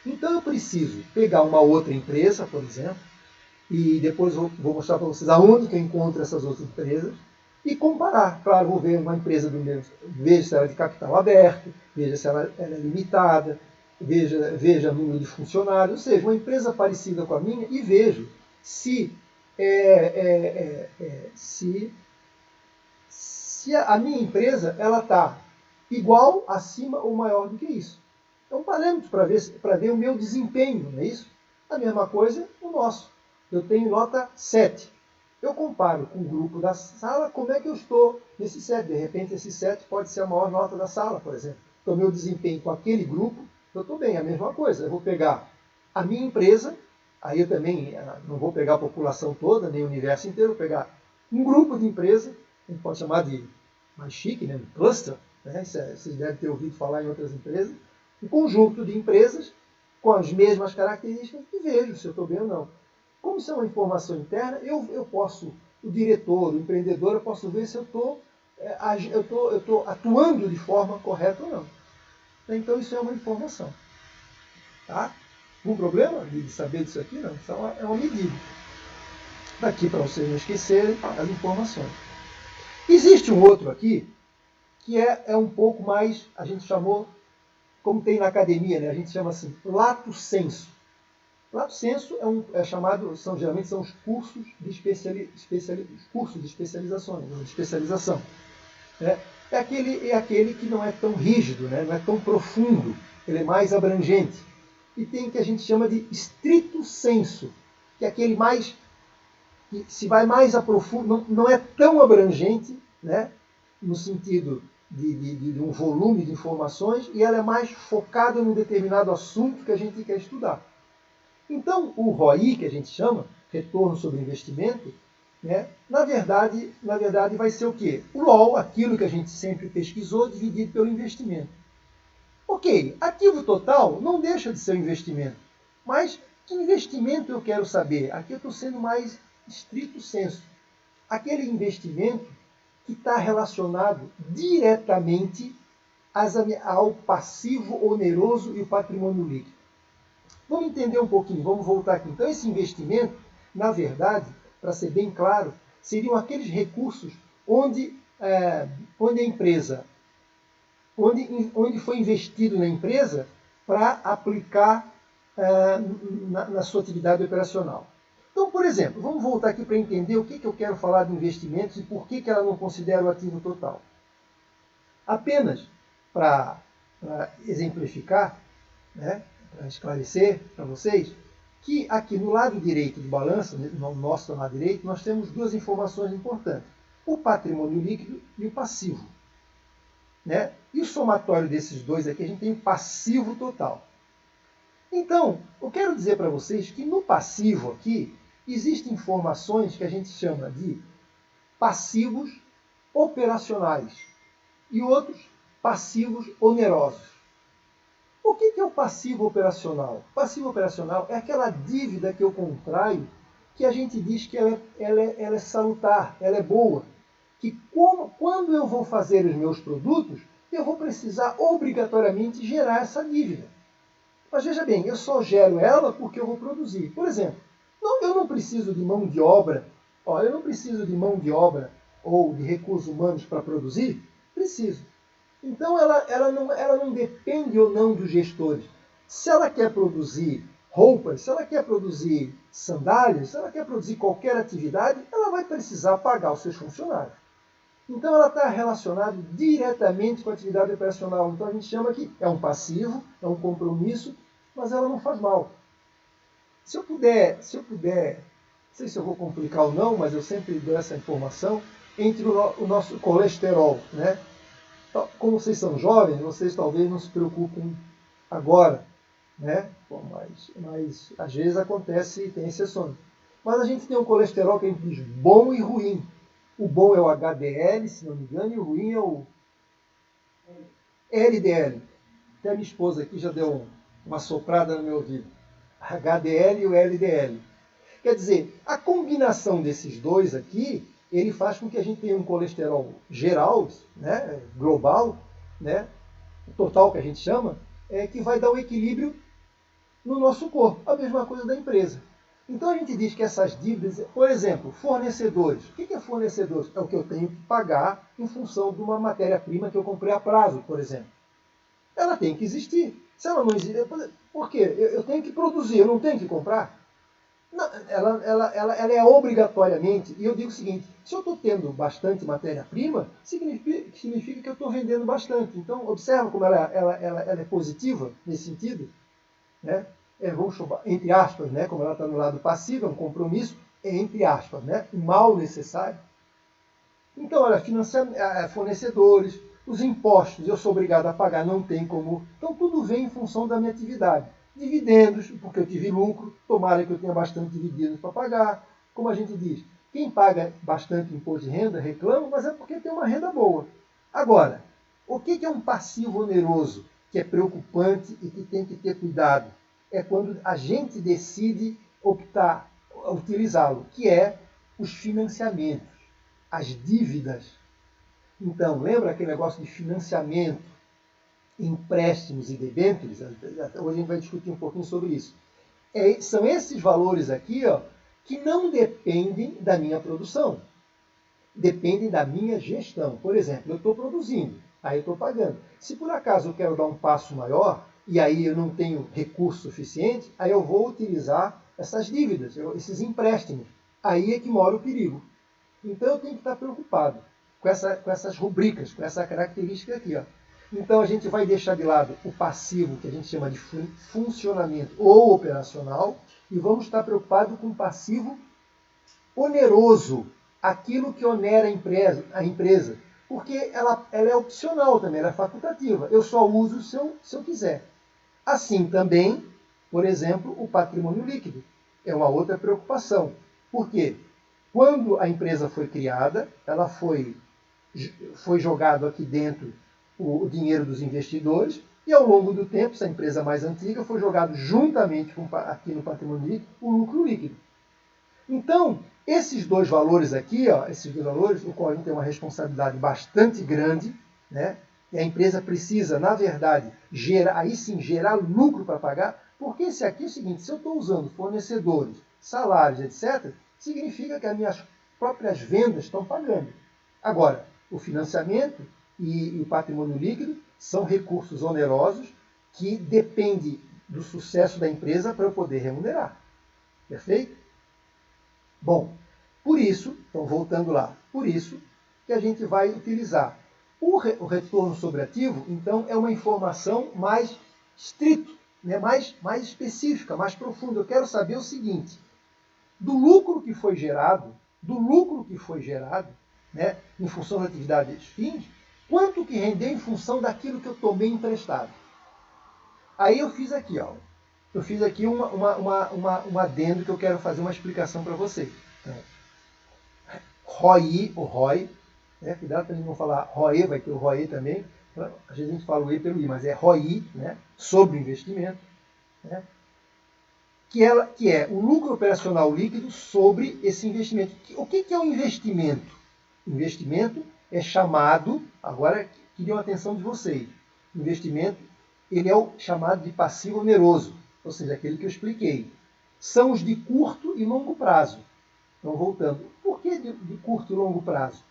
Então eu preciso pegar uma outra empresa, por exemplo, e depois vou mostrar para vocês aonde que eu encontro essas outras empresas, e comparar. Claro, vou ver uma empresa do mesmo, veja se ela é de capital aberto, veja se ela é limitada, veja o número de funcionários, ou seja, uma empresa parecida com a minha, e vejo se a minha empresa está igual, acima ou maior do que isso. É um parâmetro para ver o meu desempenho, não é isso? A mesma coisa o nosso. Eu tenho nota 7. Eu comparo com o grupo da sala, como é que eu estou nesse 7. De repente, esse 7 pode ser a maior nota da sala, por exemplo. Então, meu desempenho com aquele grupo, eu estou bem. A mesma coisa. Eu vou pegar a minha empresa, aí eu também não vou pegar a população toda, nem o universo inteiro, vou pegar um grupo de empresas, a gente pode chamar de mais chique, né? Um cluster, né? Vocês devem ter ouvido falar em outras empresas. Um conjunto de empresas com as mesmas características e vejo se eu estou bem ou não. Como isso é uma informação interna, eu posso, o diretor, o empreendedor, eu posso ver se eu estou atuando de forma correta ou não. Então isso é uma informação. Tá? Algum problema de saber disso aqui? Não. Então é uma medida. Daqui para vocês não esquecerem as informações. Existe um outro aqui, que é um pouco mais, a gente chamou, como tem na academia, né? A gente chama assim, lato sensu. Lato sensu geralmente são os cursos de especialização. Né? É aquele que não é tão rígido, né? Não é tão profundo, ele é mais abrangente. E tem o que a gente chama de stricto sensu, que é aquele mais que se vai mais a profundo, não é tão abrangente, né? No sentido de um volume de informações, e ela é mais focada num determinado assunto que a gente quer estudar. Então, o ROI, que a gente chama, retorno sobre investimento, né, na verdade vai ser o quê? O LOL, aquilo que a gente sempre pesquisou, dividido pelo investimento. Ok, ativo total não deixa de ser um investimento. Mas que investimento eu quero saber? Aqui eu estou sendo mais estrito senso. Aquele investimento que está relacionado diretamente ao passivo oneroso e o patrimônio líquido. Vamos entender um pouquinho, vamos voltar aqui. Então, esse investimento, na verdade, para ser bem claro, seriam aqueles recursos onde a empresa, onde foi investido na empresa para aplicar na sua atividade operacional. Então, por exemplo, vamos voltar aqui para entender o que eu quero falar de investimentos e por que ela não considera o ativo total. Apenas para exemplificar, né, para esclarecer para vocês, que aqui no lado direito do balanço, no nosso lado direito, nós temos duas informações importantes. O patrimônio líquido e o passivo. Né? E o somatório desses dois aqui, a gente tem o passivo total. Então, eu quero dizer para vocês que no passivo aqui, existem informações que a gente chama de passivos operacionais e outros passivos onerosos. O que é o passivo operacional? O passivo operacional é aquela dívida que eu contraio que a gente diz que ela é salutar, ela é boa. Que quando eu vou fazer os meus produtos, eu vou precisar obrigatoriamente gerar essa dívida. Mas veja bem, eu só gero ela porque eu vou produzir. Por exemplo, eu não preciso de mão de obra. Eu não preciso de mão de obra ou de recursos humanos para produzir? Preciso. Então ela não depende ou não dos gestores. Se ela quer produzir roupas, se ela quer produzir sandálias, se ela quer produzir qualquer atividade, ela vai precisar pagar os seus funcionários. Então ela está relacionada diretamente com a atividade operacional. Então a gente chama que é um passivo, é um compromisso, mas ela não faz mal. Se eu puder, não sei se eu vou complicar ou não, mas eu sempre dou essa informação, entre o nosso colesterol, né? Como vocês são jovens, vocês talvez não se preocupem agora, né? Bom, mas às vezes acontece e tem exceções. Mas a gente tem um colesterol que a gente diz bom e ruim. O bom é o HDL, se não me engano, e o ruim é o LDL. Até a minha esposa aqui já deu uma soprada no meu ouvido. HDL e o LDL. Quer dizer, a combinação desses dois aqui, ele faz com que a gente tenha um colesterol geral, né, global, né, total que a gente chama, que vai dar um equilíbrio no nosso corpo. A mesma coisa da empresa. Então a gente diz que essas dívidas, por exemplo, fornecedores. O que é fornecedores? É o que eu tenho que pagar em função de uma matéria-prima que eu comprei a prazo, por exemplo. Ela tem que existir. Se ela não existe, por quê? Eu tenho que produzir, eu não tenho que comprar? Não, ela é obrigatoriamente, e eu digo o seguinte, se eu estou tendo bastante matéria-prima, significa que eu estou vendendo bastante. Então, observa como ela é positiva nesse sentido, né? Vamos chamar, entre aspas, né? Como ela está no lado passivo, é um compromisso, entre aspas, né? Um mal necessário. Então, olha, fornecedores, os impostos, eu sou obrigado a pagar, não tem como. Então, tudo vem em função da minha atividade. Dividendos, porque eu tive lucro, tomara que eu tenha bastante dividendos para pagar. Como a gente diz, quem paga bastante imposto de renda reclama, mas é porque tem uma renda boa. Agora, o que é um passivo oneroso, que é preocupante e que tem que ter cuidado? É quando a gente decide optar, utilizá-lo, que é os financiamentos, as dívidas. Então, lembra aquele negócio de financiamento, empréstimos e debêntures? Hoje a gente vai discutir um pouquinho sobre isso. São esses valores aqui, ó, que não dependem da minha produção, dependem da minha gestão. Por exemplo, eu estou produzindo, aí eu estou pagando. Se por acaso eu quero dar um passo maior, e aí eu não tenho recurso suficiente, aí eu vou utilizar essas dívidas, esses empréstimos. Aí é que mora o perigo. Então eu tenho que estar preocupado com essas rubricas, com essa característica aqui, ó. Então a gente vai deixar de lado o passivo, que a gente chama de funcionamento ou operacional, e vamos estar preocupados com o passivo oneroso, aquilo que onera a empresa, porque ela é opcional também, ela é facultativa. Eu só uso se eu quiser. Assim também, por exemplo, o patrimônio líquido. É uma outra preocupação. Por quê? Quando a empresa foi criada, ela foi jogado aqui dentro o dinheiro dos investidores, e ao longo do tempo, essa empresa mais antiga, foi jogado juntamente aqui no patrimônio líquido, o lucro líquido. Então, esses dois valores aqui, ó, esses dois valores, o qual a gente tem uma responsabilidade bastante grande, né? E a empresa precisa, na verdade, gerar lucro para pagar, porque esse aqui é o seguinte, se eu estou usando fornecedores, salários, etc., significa que as minhas próprias vendas estão pagando. Agora, o financiamento e o patrimônio líquido são recursos onerosos que dependem do sucesso da empresa para eu poder remunerar. Perfeito? Bom, por isso, então voltando lá, por isso que a gente vai utilizar o retorno sobre ativo, então é uma informação mais estrita, né? mais específica, mais profunda. Eu quero saber o seguinte, do lucro que foi gerado, né, em função das atividades fins, quanto que rendeu em função daquilo que eu tomei emprestado. Aí eu fiz aqui, ó, um adendo que eu quero fazer uma explicação para vocês. ROI, o ROI, né? Cuidado para a gente não falar ROE, vai ter o ROE também. Às vezes a gente fala o E pelo I, mas é ROI, né? Sobre o investimento. Né? Que é o lucro operacional líquido sobre esse investimento. O que é o investimento? Investimento é chamado, agora queria a atenção de vocês, investimento ele é o chamado de passivo oneroso, ou seja, aquele que eu expliquei. São os de curto e longo prazo. Então, voltando, por que de curto e longo prazo?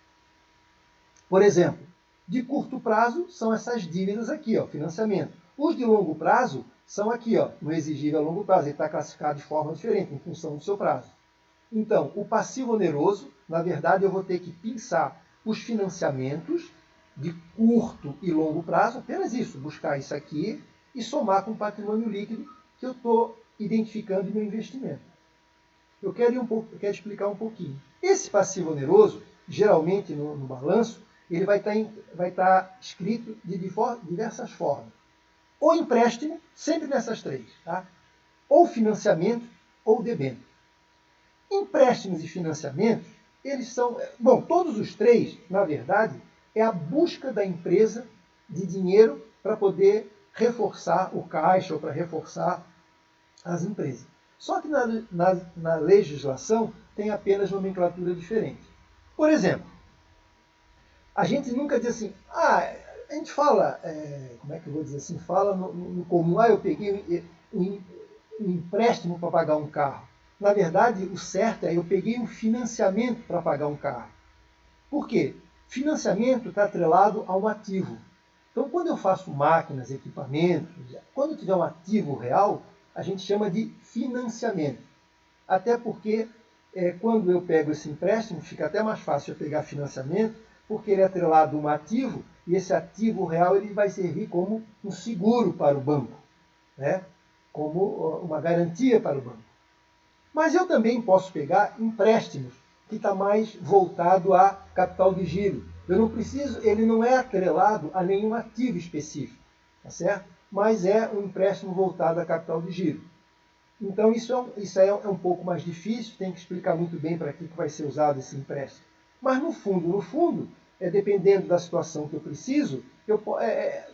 Por exemplo, de curto prazo são essas dívidas aqui, ó, financiamento. Os de longo prazo são aqui, ó, no exigível a longo prazo. Ele está classificado de forma diferente, em função do seu prazo. Então, o passivo oneroso, na verdade, eu vou ter que pensar os financiamentos de curto e longo prazo, apenas isso, buscar isso aqui e somar com o patrimônio líquido que eu estou identificando no meu investimento. Eu quero explicar um pouquinho. Esse passivo oneroso, geralmente no balanço, ele vai estar escrito de diversas formas. Ou empréstimo, sempre nessas três, tá? Ou financiamento, ou debênture. Empréstimos e financiamentos, eles são... Bom, todos os três, na verdade, é a busca da empresa de dinheiro para poder reforçar o caixa ou para reforçar as empresas. Só que na legislação tem apenas nomenclatura diferente. Por exemplo, a gente nunca diz assim, a gente fala, como é que eu vou dizer assim, fala no comum, eu peguei um empréstimo para pagar um carro. Na verdade, o certo é eu peguei um financiamento para pagar um carro. Por quê? Financiamento está atrelado a um ativo. Então, quando eu faço máquinas, equipamentos, quando tiver um ativo real, a gente chama de financiamento. Até porque, quando eu pego esse empréstimo, fica até mais fácil eu pegar financiamento, porque ele é atrelado a um ativo, e esse ativo real ele vai servir como um seguro para o banco, né? Como uma garantia para o banco. Mas eu também posso pegar empréstimos, que está mais voltado a capital de giro. Eu não preciso, ele não é atrelado a nenhum ativo específico, tá certo? Mas é um empréstimo voltado a capital de giro. Então isso é um pouco mais difícil, tem que explicar muito bem para que vai ser usado esse empréstimo. Mas no fundo, dependendo da situação que eu preciso,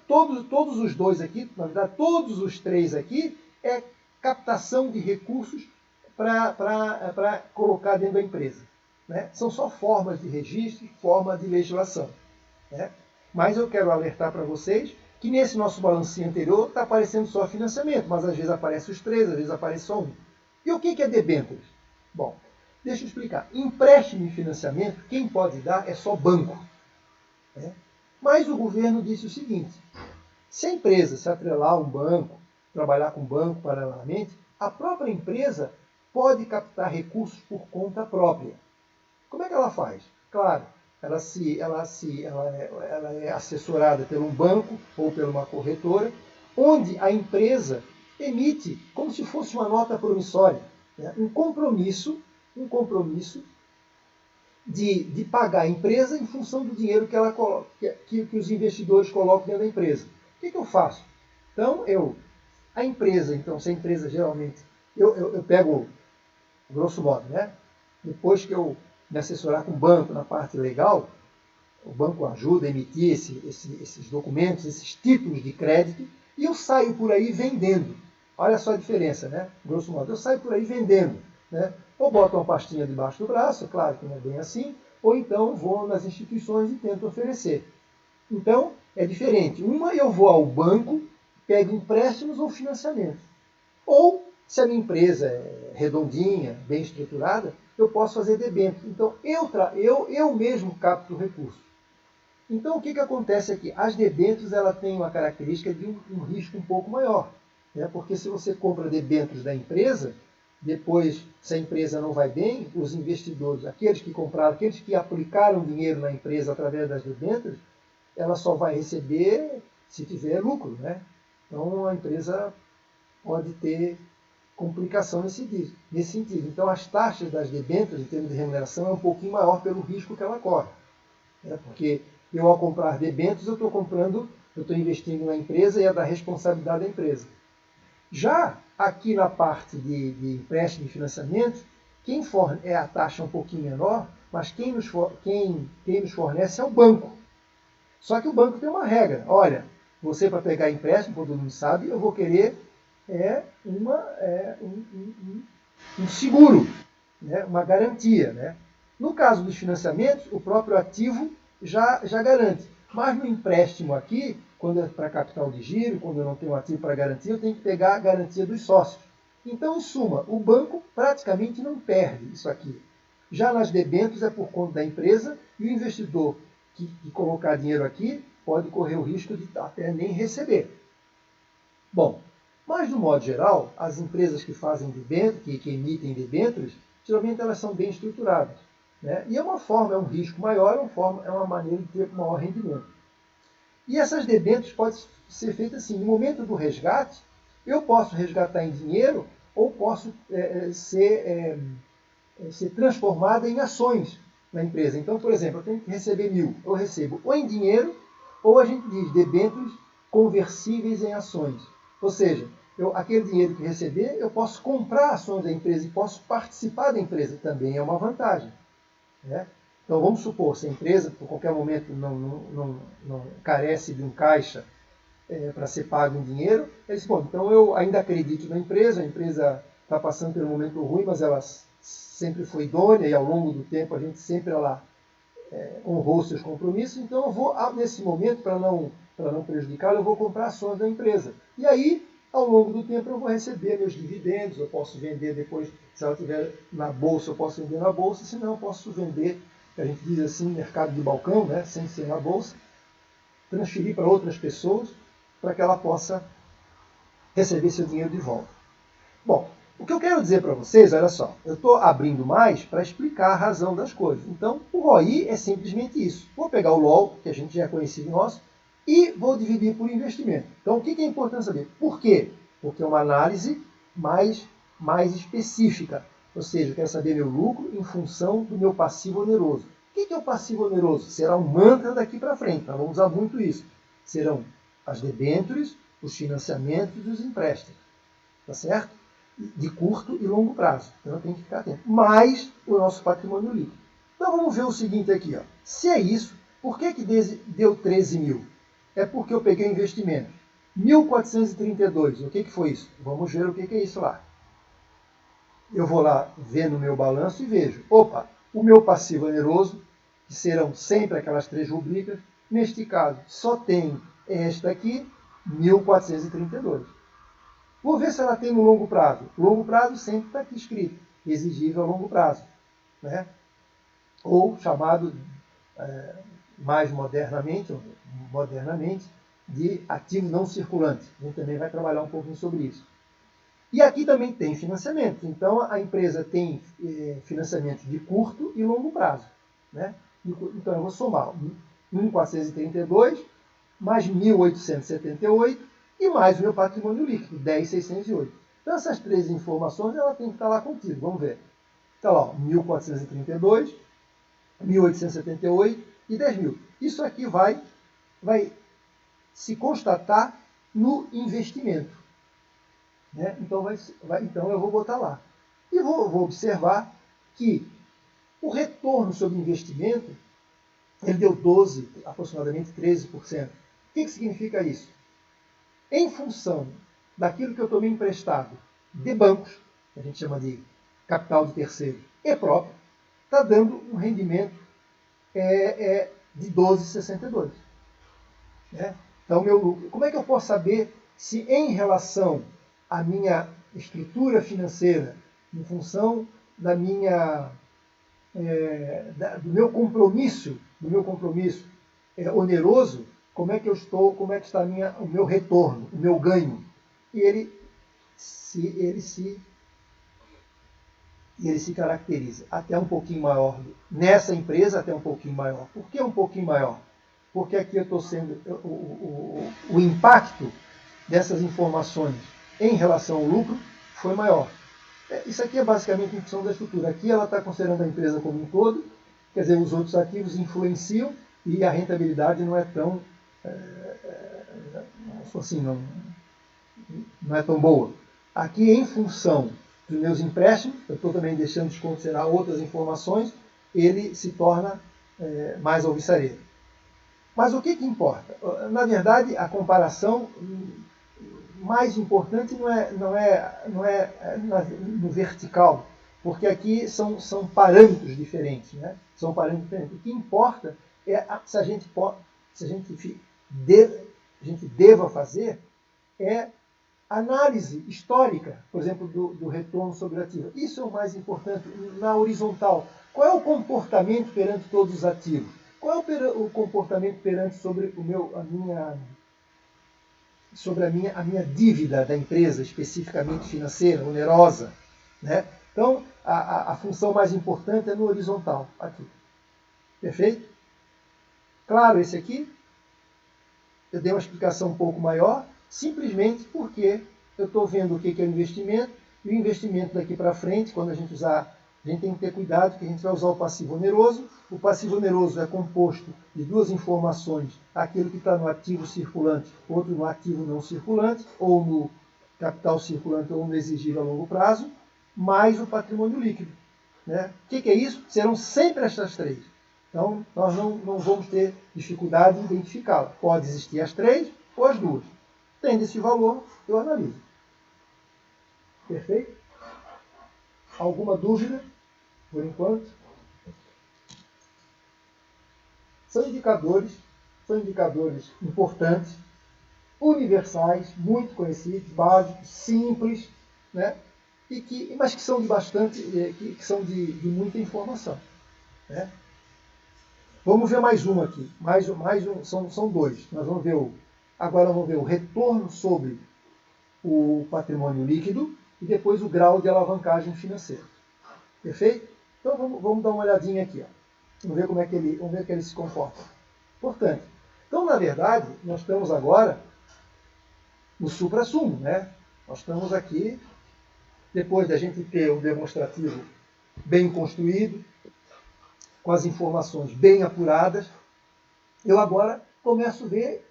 todos os dois aqui, na verdade todos os três aqui, é captação de recursos para colocar dentro da empresa. Né? São só formas de registro, forma de legislação. Né? Mas eu quero alertar para vocês que nesse nosso balancinho anterior está aparecendo só financiamento, mas às vezes aparece os três, às vezes aparece só um. E o que é debêntures? Bom, deixa eu explicar. Empréstimo e financiamento, quem pode dar é só banco. Né? Mas o governo disse o seguinte, se a empresa se atrelar a um banco, trabalhar com banco paralelamente, a própria empresa pode captar recursos por conta própria. Como é que ela faz? Claro, ela é assessorada por um banco ou por uma corretora, onde a empresa emite como se fosse uma nota promissória, né? um compromisso de pagar a empresa em função do dinheiro que os investidores colocam dentro da empresa. O que eu faço? Então, se a empresa geralmente, eu pego, grosso modo, né? Depois que eu me assessorar com o banco na parte legal, o banco ajuda a emitir esses documentos, esses títulos de crédito, e eu saio por aí vendendo. Olha só a diferença, né? Grosso modo, eu saio por aí vendendo. Né? Ou boto uma pastinha debaixo do braço, é claro que não é bem assim, ou então vou nas instituições e tento oferecer. Então, é diferente. Uma, eu vou ao banco, pego empréstimos ou financiamentos. Ou, se a minha empresa é redondinha, bem estruturada, eu posso fazer debênture. Então, eu mesmo capto o recurso. Então, o que acontece aqui? As debêntures têm uma característica de um risco um pouco maior. Né? Porque se você compra debêntures da empresa, depois, se a empresa não vai bem, os investidores, aqueles que compraram, aqueles que aplicaram dinheiro na empresa através das debêntures, ela só vai receber se tiver lucro. Né? Então, a empresa pode ter complicação nesse sentido. Então, as taxas das debêntures, em termos de remuneração, é um pouquinho maior pelo risco que ela corre. Né? Porque eu, ao comprar debêntures, eu estou investindo na empresa e é da responsabilidade da empresa. Já aqui na parte de empréstimo e financiamento, a taxa um pouquinho menor, mas quem nos fornece é o banco. Só que o banco tem uma regra. Olha, você para pegar empréstimo, todo mundo sabe, eu vou querer um seguro, né? Uma garantia. Né? No caso dos financiamentos, o próprio ativo já garante. Mas no empréstimo aqui, quando é para capital de giro, quando eu não tenho ativo para garantia, eu tenho que pegar a garantia dos sócios. Então, em suma, o banco praticamente não perde isso aqui. Já nas debêntures é por conta da empresa e o investidor que colocar dinheiro aqui pode correr o risco de até nem receber. Bom, Mas, do modo geral, as empresas que fazem debêntures, que emitem debêntures, geralmente elas são bem estruturadas. Né? E é uma forma, é um risco maior, é uma maneira de ter maior rendimento. E essas debêntures podem ser feitas assim, no momento do resgate, eu posso resgatar em dinheiro ou posso ser transformada em ações na empresa. Então, por exemplo, eu tenho que receber 1.000, eu recebo ou em dinheiro, ou a gente diz debêntures conversíveis em ações. Ou seja, aquele dinheiro que receber, eu posso comprar ações da empresa e posso participar da empresa, também é uma vantagem. Né? Então, vamos supor, se a empresa, por qualquer momento, não carece de um caixa para ser pago em dinheiro, eles dizem, bom, então eu ainda acredito na empresa, a empresa está passando por um momento ruim, mas ela sempre foi idônea e ao longo do tempo a gente sempre honrou seus compromissos, então eu vou, nesse momento, para não prejudicá-la, eu vou comprar ações da empresa. E aí, ao longo do tempo, eu vou receber meus dividendos, eu posso vender depois, se ela estiver na bolsa, eu posso vender na bolsa, senão eu posso vender, a gente diz assim, mercado de balcão, né, sem ser na bolsa, transferir para outras pessoas, para que ela possa receber seu dinheiro de volta. Bom, o que eu quero dizer para vocês, olha só, eu estou abrindo mais para explicar a razão das coisas. Então, o ROI é simplesmente isso. Vou pegar o LOL, que a gente já é conhecido nosso, e vou dividir por investimento. Então, o que é importante saber? Por quê? Porque é uma análise mais específica. Ou seja, eu quero saber meu lucro em função do meu passivo oneroso. O que é o passivo oneroso? Será um mantra daqui para frente. Nós vamos usar muito isso. Serão as debêntures, os financiamentos e os empréstimos. Tá certo? De curto e longo prazo. Então tem que ficar atento. Mais o nosso patrimônio líquido. Então vamos ver o seguinte aqui. Ó. Se é isso, por que deu 13.000? É porque eu peguei o investimento. 1.432. O que foi isso? Vamos ver o que é isso lá. Eu vou lá ver no meu balanço e vejo. Opa, o meu passivo oneroso, que serão sempre aquelas 3 rubricas, neste caso só tem esta aqui, 1.432. Vou ver se ela tem no longo prazo. Longo prazo sempre está aqui escrito. Exigível a longo prazo. Né? Ou chamado mais modernamente, de ativo não circulante. A gente também vai trabalhar um pouquinho sobre isso. E aqui também tem financiamento. Então, a empresa tem financiamento de curto e longo prazo. Né? Então, eu vou somar 1.432 mais 1.878 e mais o meu patrimônio líquido, 10.608. Então, essas 3 informações ela tem que estar lá contigo. Vamos ver. Então, lá, 1.432, 1.878 e 10.000. Isso aqui vai se constatar no investimento. Né? Então, então, eu vou botar lá. E vou observar que o retorno sobre investimento ele deu 12, aproximadamente 13%. O que significa isso? Em função daquilo que eu tomei emprestado de bancos, que a gente chama de capital de terceiros, e próprio, está dando um rendimento de 12,62. Né? Então, meu lucro. Como é que eu posso saber se em relação à minha estrutura financeira, em função da minha, do meu compromisso oneroso, como é que eu estou, como é que está o meu retorno, o meu ganho? E ele se caracteriza até um pouquinho maior. Nessa empresa, até um pouquinho maior. Por que um pouquinho maior? Porque aqui eu estou sendo... O impacto dessas informações em relação ao lucro foi maior. Isso aqui é basicamente em função da estrutura. Aqui ela está considerando a empresa como um todo, quer dizer, os outros ativos influenciam e a rentabilidade não é tão... assim, não é tão boa. Aqui, em função dos meus empréstimos, eu estou também deixando de considerar outras informações, ele se torna mais alvissareiro. Mas o que importa? Na verdade, a comparação mais importante não é no vertical, porque aqui são parâmetros diferentes. Né? São parâmetros diferentes. O que importa é se a gente deva fazer análise histórica, por exemplo, do retorno sobre o ativo. Isso é o mais importante na horizontal. Qual é o comportamento perante todos os ativos? Qual é o comportamento perante sobre sobre a minha dívida da empresa, especificamente financeira, onerosa. Né? Então, a função mais importante é no horizontal, aqui. Perfeito? Claro, esse aqui, eu dei uma explicação um pouco maior, simplesmente porque eu estou vendo o que é o investimento, e o investimento daqui para frente, quando a gente usar, a gente tem que ter cuidado, que a gente vai usar o passivo oneroso. O passivo oneroso é composto de duas informações, aquilo que está no ativo circulante, outro no ativo não circulante, ou no capital circulante ou no exigível a longo prazo, mais o patrimônio líquido. Né? O que é isso? Serão sempre estas três. Então, nós não vamos ter dificuldade em identificá-la. Pode existir as três ou as duas. Tendo esse valor, eu analiso. Perfeito? Alguma dúvida, por enquanto? São indicadores importantes, universais, muito conhecidos, básicos, simples, né? Mas que são de bastante, que são de muita informação. Né? Vamos ver mais um aqui. São dois. Agora vamos ver o retorno sobre o patrimônio líquido e depois o grau de alavancagem financeira. Perfeito? Então vamos dar uma olhadinha aqui. Ó. Vamos ver como é que ele se comporta. Importante. Então, na verdade, nós estamos agora no suprassumo, né? Nós estamos aqui, depois da gente ter o demonstrativo bem construído, com as informações bem apuradas, eu agora começo a ver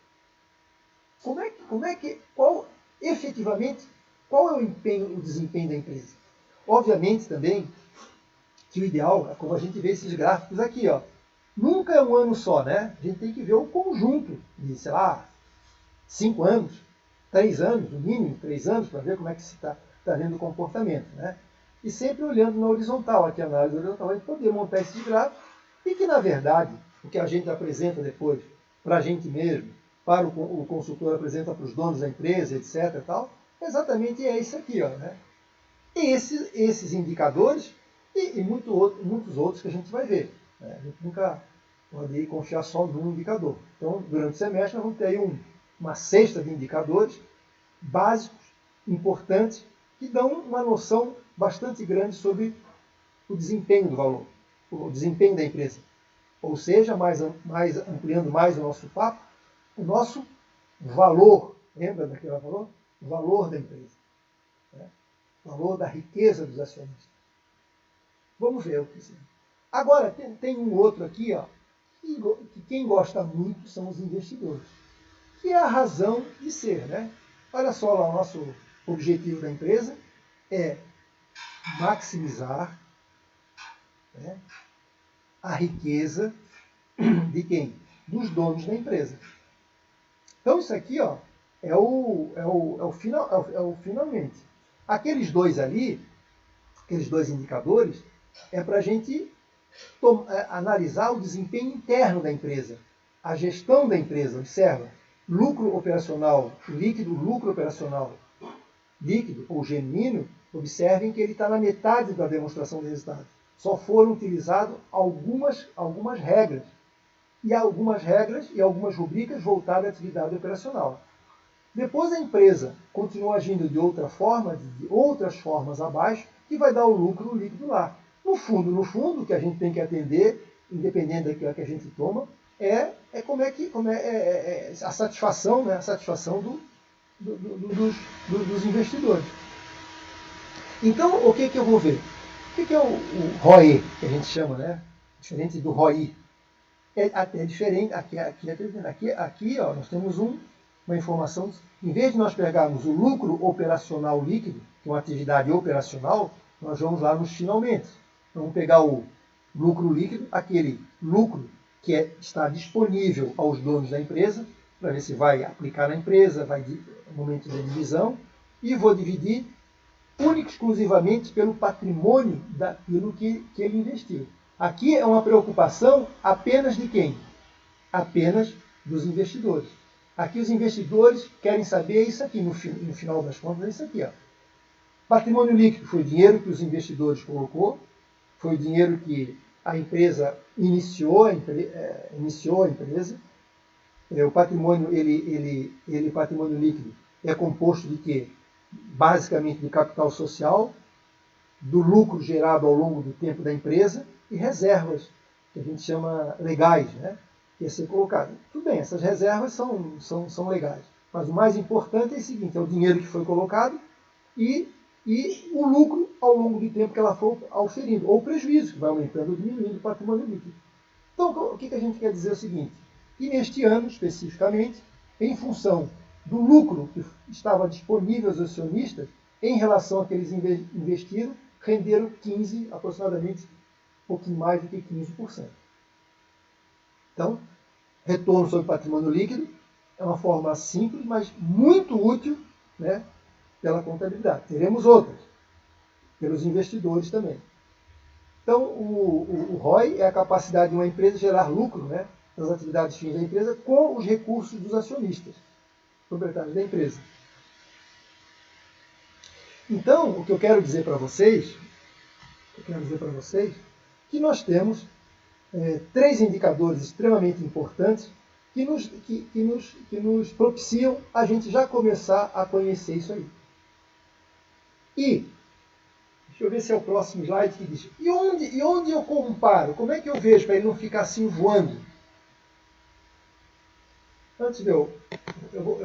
efetivamente, qual é o desempenho da empresa. Obviamente também que o ideal é como a gente vê esses gráficos aqui, ó. Nunca é um ano só, né? A gente tem que ver o conjunto de, 5 anos, 3 anos, no mínimo 3 anos, para ver como é que se está vendo o comportamento, né? E sempre olhando na horizontal, aqui a análise horizontal, a gente poder montar esses gráficos e que, na verdade, o que a gente apresenta depois para a gente mesmo, para o consultor apresenta para os donos da empresa, etc. Tal, exatamente é isso aqui, ó, né? E esses indicadores e muitos outros que a gente vai ver. Né? A gente nunca pode confiar só num indicador. Então, durante o semestre, nós vamos ter aí uma cesta de indicadores básicos, importantes, que dão uma noção bastante grande sobre o desempenho do valor, o desempenho da empresa. Ou seja, ampliando mais o nosso papo, o nosso valor, lembra daquele valor? O valor da empresa. Né? O valor da riqueza dos acionistas. Vamos ver o que é. Agora, tem um outro aqui, ó, que quem gosta muito são os investidores. Que é a razão de ser. Né? Olha só lá, o nosso objetivo da empresa é maximizar, né, a riqueza de quem? Dos donos da empresa. Então isso aqui, ó, é o finalmente. Aqueles dois ali, aqueles dois indicadores, é para a gente analisar o desempenho interno da empresa, a gestão da empresa. Observa, lucro operacional líquido, lucro operacional líquido ou genuíno, observem que ele está na metade da demonstração de resultado. Só foram utilizadas algumas regras. E algumas rubricas voltadas à atividade operacional. Depois a empresa continua agindo de outra forma, de outras formas abaixo, que vai dar o lucro líquido lá. No fundo, o que a gente tem que atender, independente daquilo que a gente toma, é a satisfação, né? A satisfação dos investidores. Então, o que eu vou ver? O que é o ROE, que a gente chama, né? Diferente do ROI. É até diferente. Aqui ó, nós temos uma informação. Em vez de nós pegarmos o lucro operacional líquido, que é uma atividade operacional, nós vamos lá nos finalmente. Vamos pegar o lucro líquido, aquele lucro que está disponível aos donos da empresa, para ver se vai aplicar na empresa, vai no momento da divisão, e vou dividir única e exclusivamente pelo patrimônio daquilo que ele investiu. Aqui é uma preocupação apenas de quem? Apenas dos investidores. Aqui os investidores querem saber isso aqui, no final das contas, é isso aqui. Ó. Patrimônio líquido foi o dinheiro que os investidores colocou, foi o dinheiro que a empresa iniciou a empresa, O patrimônio, patrimônio líquido, é composto de quê? Basicamente do capital social, do lucro gerado ao longo do tempo da empresa e reservas, que a gente chama legais, né? Que é ser colocado. Tudo bem, essas reservas são legais. Mas o mais importante é o seguinte, é o dinheiro que foi colocado e o lucro ao longo do tempo que ela for auferindo, ou o prejuízo, que vai aumentando ou diminuindo o patrimônio líquido. Então, o que a gente quer dizer é o seguinte, que neste ano, especificamente, em função do lucro que estava disponível aos acionistas, em relação ao que eles investiram, renderam aproximadamente um pouquinho mais do que 15%. Então, retorno sobre patrimônio líquido é uma forma simples, mas muito útil, né, pela contabilidade. Teremos outras, pelos investidores também. Então, o ROI é a capacidade de uma empresa gerar lucro, né, nas atividades fins da empresa com os recursos dos acionistas, proprietários da empresa. Então, o que eu quero dizer para vocês, que nós temos 3 indicadores extremamente importantes que nos propiciam a gente já começar a conhecer isso aí. E, deixa eu ver se é o próximo slide que diz, e onde eu comparo? Como é que eu vejo para ele não ficar assim voando? Antes de eu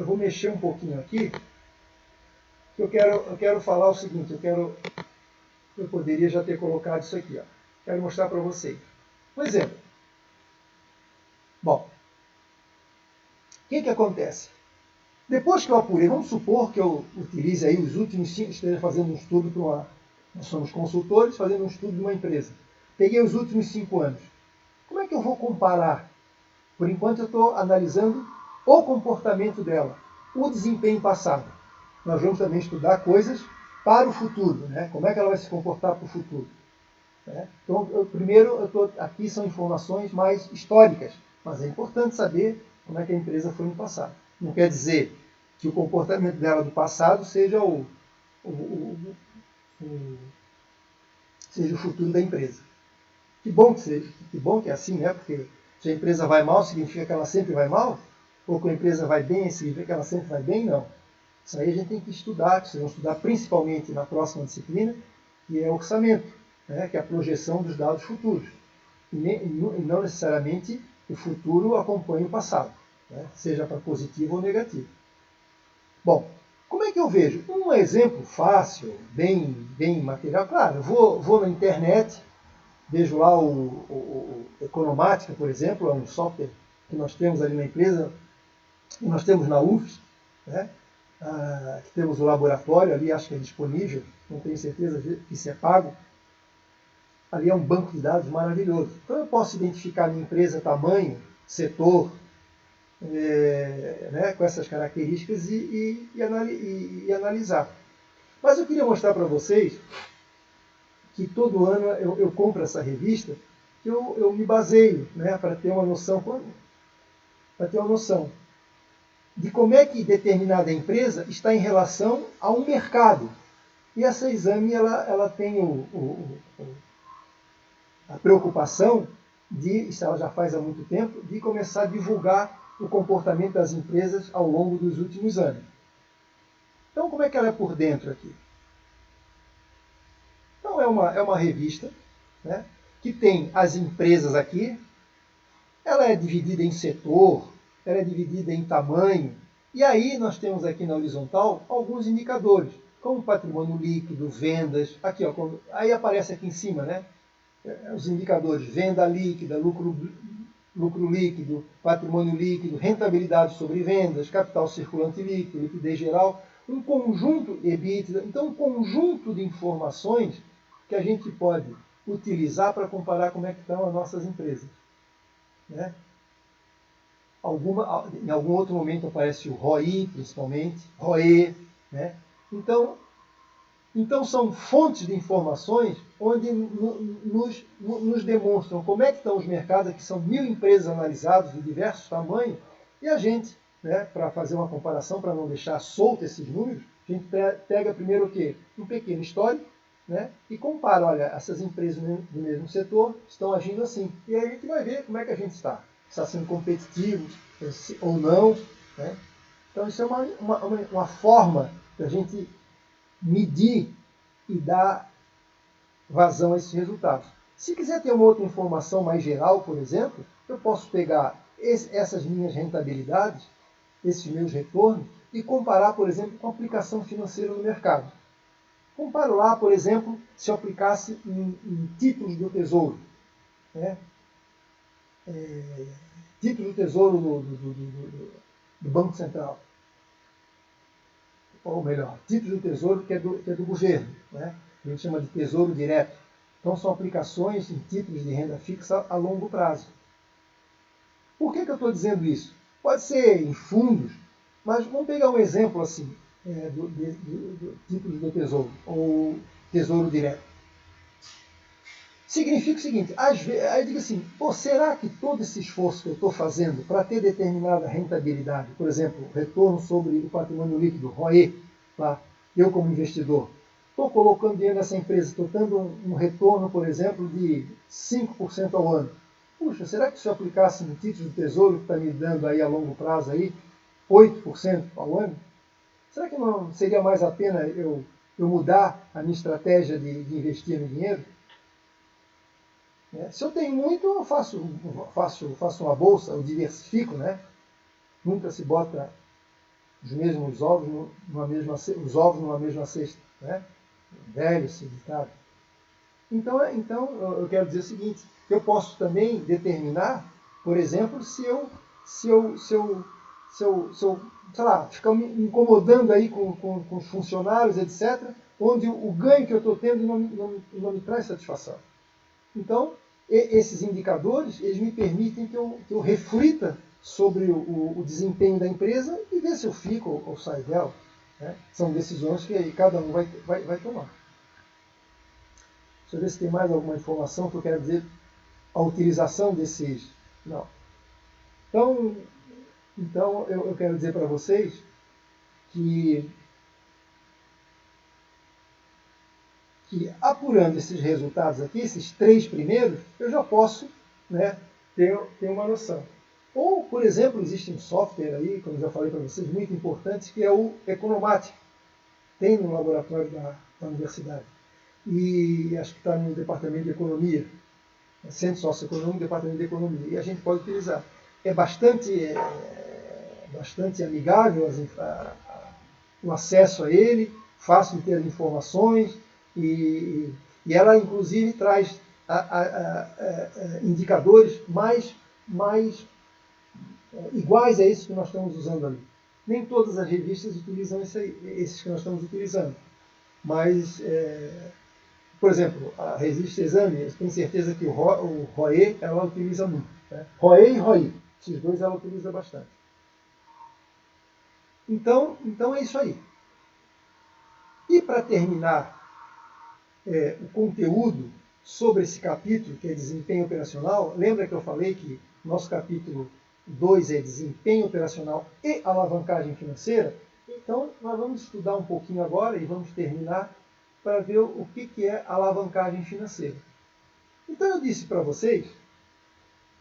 vou mexer um pouquinho aqui, que eu quero falar o seguinte, eu poderia já ter colocado isso aqui, ó. Quero mostrar para vocês. Um exemplo. Bom, o que acontece? Depois que eu apurei, vamos supor que eu utilize aí os últimos 5, esteja fazendo um estudo para uma... Nós somos consultores fazendo um estudo de uma empresa. Peguei os últimos 5 anos. Como é que eu vou comparar? Por enquanto eu estou analisando o comportamento dela, o desempenho passado. Nós vamos também estudar coisas para o futuro, né? Como é que ela vai se comportar para o futuro. Então, aqui são informações mais históricas, mas é importante saber como é que a empresa foi no passado. Não quer dizer que o comportamento dela do passado seja o futuro da empresa. Que bom que é assim, né? Porque se a empresa vai mal, significa que ela sempre vai mal? Ou que a empresa vai bem, significa que ela sempre vai bem? Não. Isso aí a gente tem que estudar, vocês vão estudar principalmente na próxima disciplina, que é orçamento, né? Que é a projeção dos dados futuros. E não necessariamente o futuro acompanha o passado, né? Seja para positivo ou negativo. Bom, como é que eu vejo? Um exemplo fácil, bem material. Claro, eu vou na internet, vejo lá o Economática, por exemplo, é um software que nós temos ali na empresa, que nós temos na UFS, né? Que temos o laboratório ali, acho que é disponível, não tenho certeza que isso é pago. Ali é um banco de dados maravilhoso. Então eu posso identificar a minha empresa, tamanho, setor, né, com essas características e analisar. Mas eu queria mostrar para vocês que todo ano eu compro essa revista, que eu me baseio, né, para ter uma noção de como é que determinada empresa está em relação a um mercado. E essa Exame ela tem a preocupação isso ela já faz há muito tempo, de começar a divulgar o comportamento das empresas ao longo dos últimos anos. Então, como é que ela é por dentro aqui? Então, é uma revista, né, que tem as empresas aqui, ela é dividida em setor, ela é dividida em tamanho, e aí nós temos aqui na horizontal alguns indicadores, como patrimônio líquido, vendas, aqui, ó, aí aparece aqui em cima, né, os indicadores, venda líquida, lucro líquido, patrimônio líquido, rentabilidade sobre vendas, capital circulante líquido, liquidez geral, um conjunto, EBITDA, então um conjunto de informações que a gente pode utilizar para comparar como é que estão as nossas empresas. Né? Em algum outro momento aparece o ROI, principalmente, ROE. Né? Então são fontes de informações onde nos demonstram como é que estão os mercados, que são 1000 empresas analisadas de diversos tamanhos, e a gente, né, para fazer uma comparação, para não deixar solto esses números, a gente pega primeiro o quê? Um pequeno histórico, né, e compara, olha, essas empresas do mesmo setor estão agindo assim. E aí a gente vai ver como é que a gente está. Está sendo competitivo, ou não. Né? Então, isso é uma forma da gente medir e dar vazão a esses resultados. Se quiser ter uma outra informação mais geral, por exemplo, eu posso pegar essas minhas rentabilidades, esses meus retornos, e comparar, por exemplo, com a aplicação financeira no mercado. Comparo lá, por exemplo, se eu aplicasse em títulos do Tesouro. Né? Títulos do Tesouro do Banco Central. Ou melhor, títulos do Tesouro que é do governo. Né? A gente chama de Tesouro Direto. Então, são aplicações em títulos de renda fixa a longo prazo. Por que eu estou dizendo isso? Pode ser em fundos, mas vamos pegar um exemplo assim, do títulos do Tesouro, ou Tesouro Direto. Significa o seguinte, às vezes, aí eu digo assim, será que todo esse esforço que eu estou fazendo para ter determinada rentabilidade, por exemplo, retorno sobre o patrimônio líquido, ROE, tá? Eu como investidor, estou colocando dinheiro nessa empresa, estou dando um retorno, por exemplo, de 5% ao ano. Puxa, será que se eu aplicasse no título do Tesouro, que está me dando aí a longo prazo aí, 8% ao ano, será que não seria mais a pena eu mudar a minha estratégia de investir no dinheiro? Se eu tenho muito, eu faço uma bolsa, eu diversifico, né? Nunca se bota os mesmos ovos numa mesma cesta, né? Velho esse ditado. Então eu quero dizer o seguinte, eu posso também determinar, por exemplo, se eu sei lá, ficar me incomodando aí com os funcionários, etc., onde o ganho que eu estou tendo não me traz satisfação. Então, esses indicadores, eles me permitem que eu reflita sobre o desempenho da empresa e ver se eu fico ou saio dela. Né? São decisões que cada um vai tomar. Deixa eu ver se tem mais alguma informação que eu quero dizer. A utilização desses... Não. Então eu quero dizer para vocês que apurando esses resultados aqui, esses 3 primeiros, eu já posso, né, ter uma noção. Ou, por exemplo, existe um software aí, como eu já falei para vocês, muito importante, que é o Economatic. Tem no laboratório da universidade. E acho que está no departamento de economia. Centro Socioeconômico, departamento de economia. E a gente pode utilizar. É bastante amigável o acesso a ele, fácil de ter as informações, e ela, inclusive, traz indicadores mais iguais a esses que nós estamos usando ali. Nem todas as revistas utilizam esses que nós estamos utilizando. Mas, por exemplo, a revista Exame, eu tenho certeza que o ROE ela utiliza muito. Né? ROE e ROI, esses dois ela utiliza bastante. Então é isso aí. E para terminar o conteúdo sobre esse capítulo, que é desempenho operacional, lembra que eu falei que nosso capítulo 2 é desempenho operacional e alavancagem financeira? Então, nós vamos estudar um pouquinho agora e vamos terminar para ver o que é alavancagem financeira. Então, eu disse para vocês,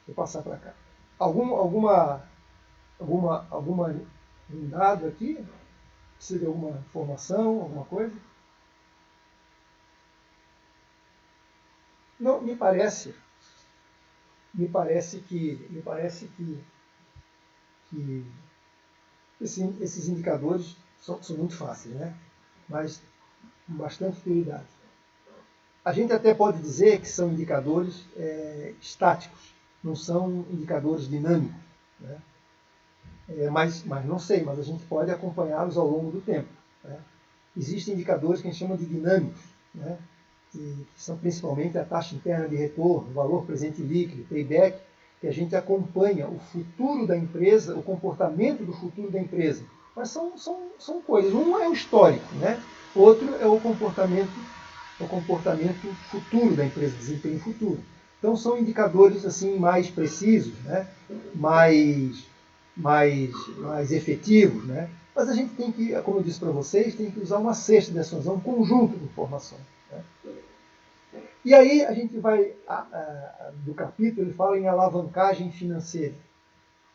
vou passar para cá, algum dado aqui? Precisa de alguma informação, alguma coisa? Não, me parece que esses indicadores são muito fáceis, né? Mas com bastante utilidade. A gente até pode dizer que são indicadores estáticos, não são indicadores dinâmicos. Né? Mas não sei, mas a gente pode acompanhá-los ao longo do tempo. Né? Existem indicadores que a gente chama de dinâmicos, né? que são principalmente a taxa interna de retorno, valor presente líquido, payback, que a gente acompanha o futuro da empresa, o comportamento do futuro da empresa. Mas são coisas. Um é o histórico, né? Outro é o comportamento futuro da empresa, desempenho futuro. Então são indicadores assim mais precisos, né? mais efetivos, né? Mas a gente tem que, como eu disse para vocês, tem que usar uma cesta de ações, um conjunto de informações. Né? E aí a gente vai, do capítulo, ele fala em alavancagem financeira.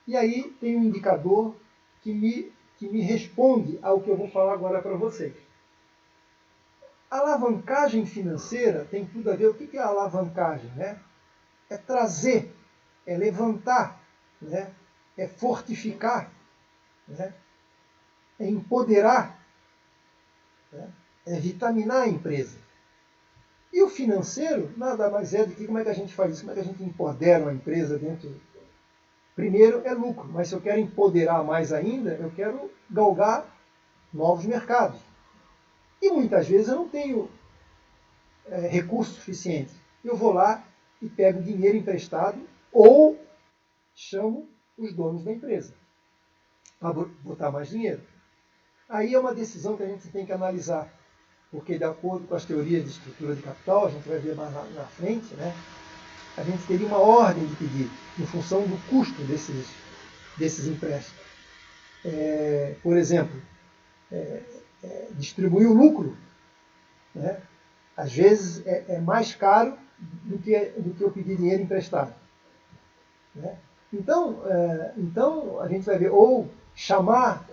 E aí tem um indicador que me responde ao que eu vou falar agora para vocês. A alavancagem financeira tem tudo a ver. O que é a alavancagem? Né? É trazer, é levantar, né? É fortificar, né? É empoderar, né? É vitaminar a empresa. E o financeiro nada mais é do que como é que a gente faz isso, como é que a gente empodera uma empresa dentro. Primeiro é lucro, mas se eu quero empoderar mais ainda, eu quero galgar novos mercados. E muitas vezes eu não tenho recurso suficiente. Eu vou lá e pego dinheiro emprestado ou chamo os donos da empresa para botar mais dinheiro. Aí é uma decisão que a gente tem que analisar, porque de acordo com as teorias de estrutura de capital, a gente vai ver mais na frente, né? A gente teria uma ordem de pedido em função do custo desses empréstimos. Por exemplo, distribuir o lucro, né? Às vezes é mais caro do que eu pedir dinheiro emprestado. Né? Então a gente vai ver, ou chamar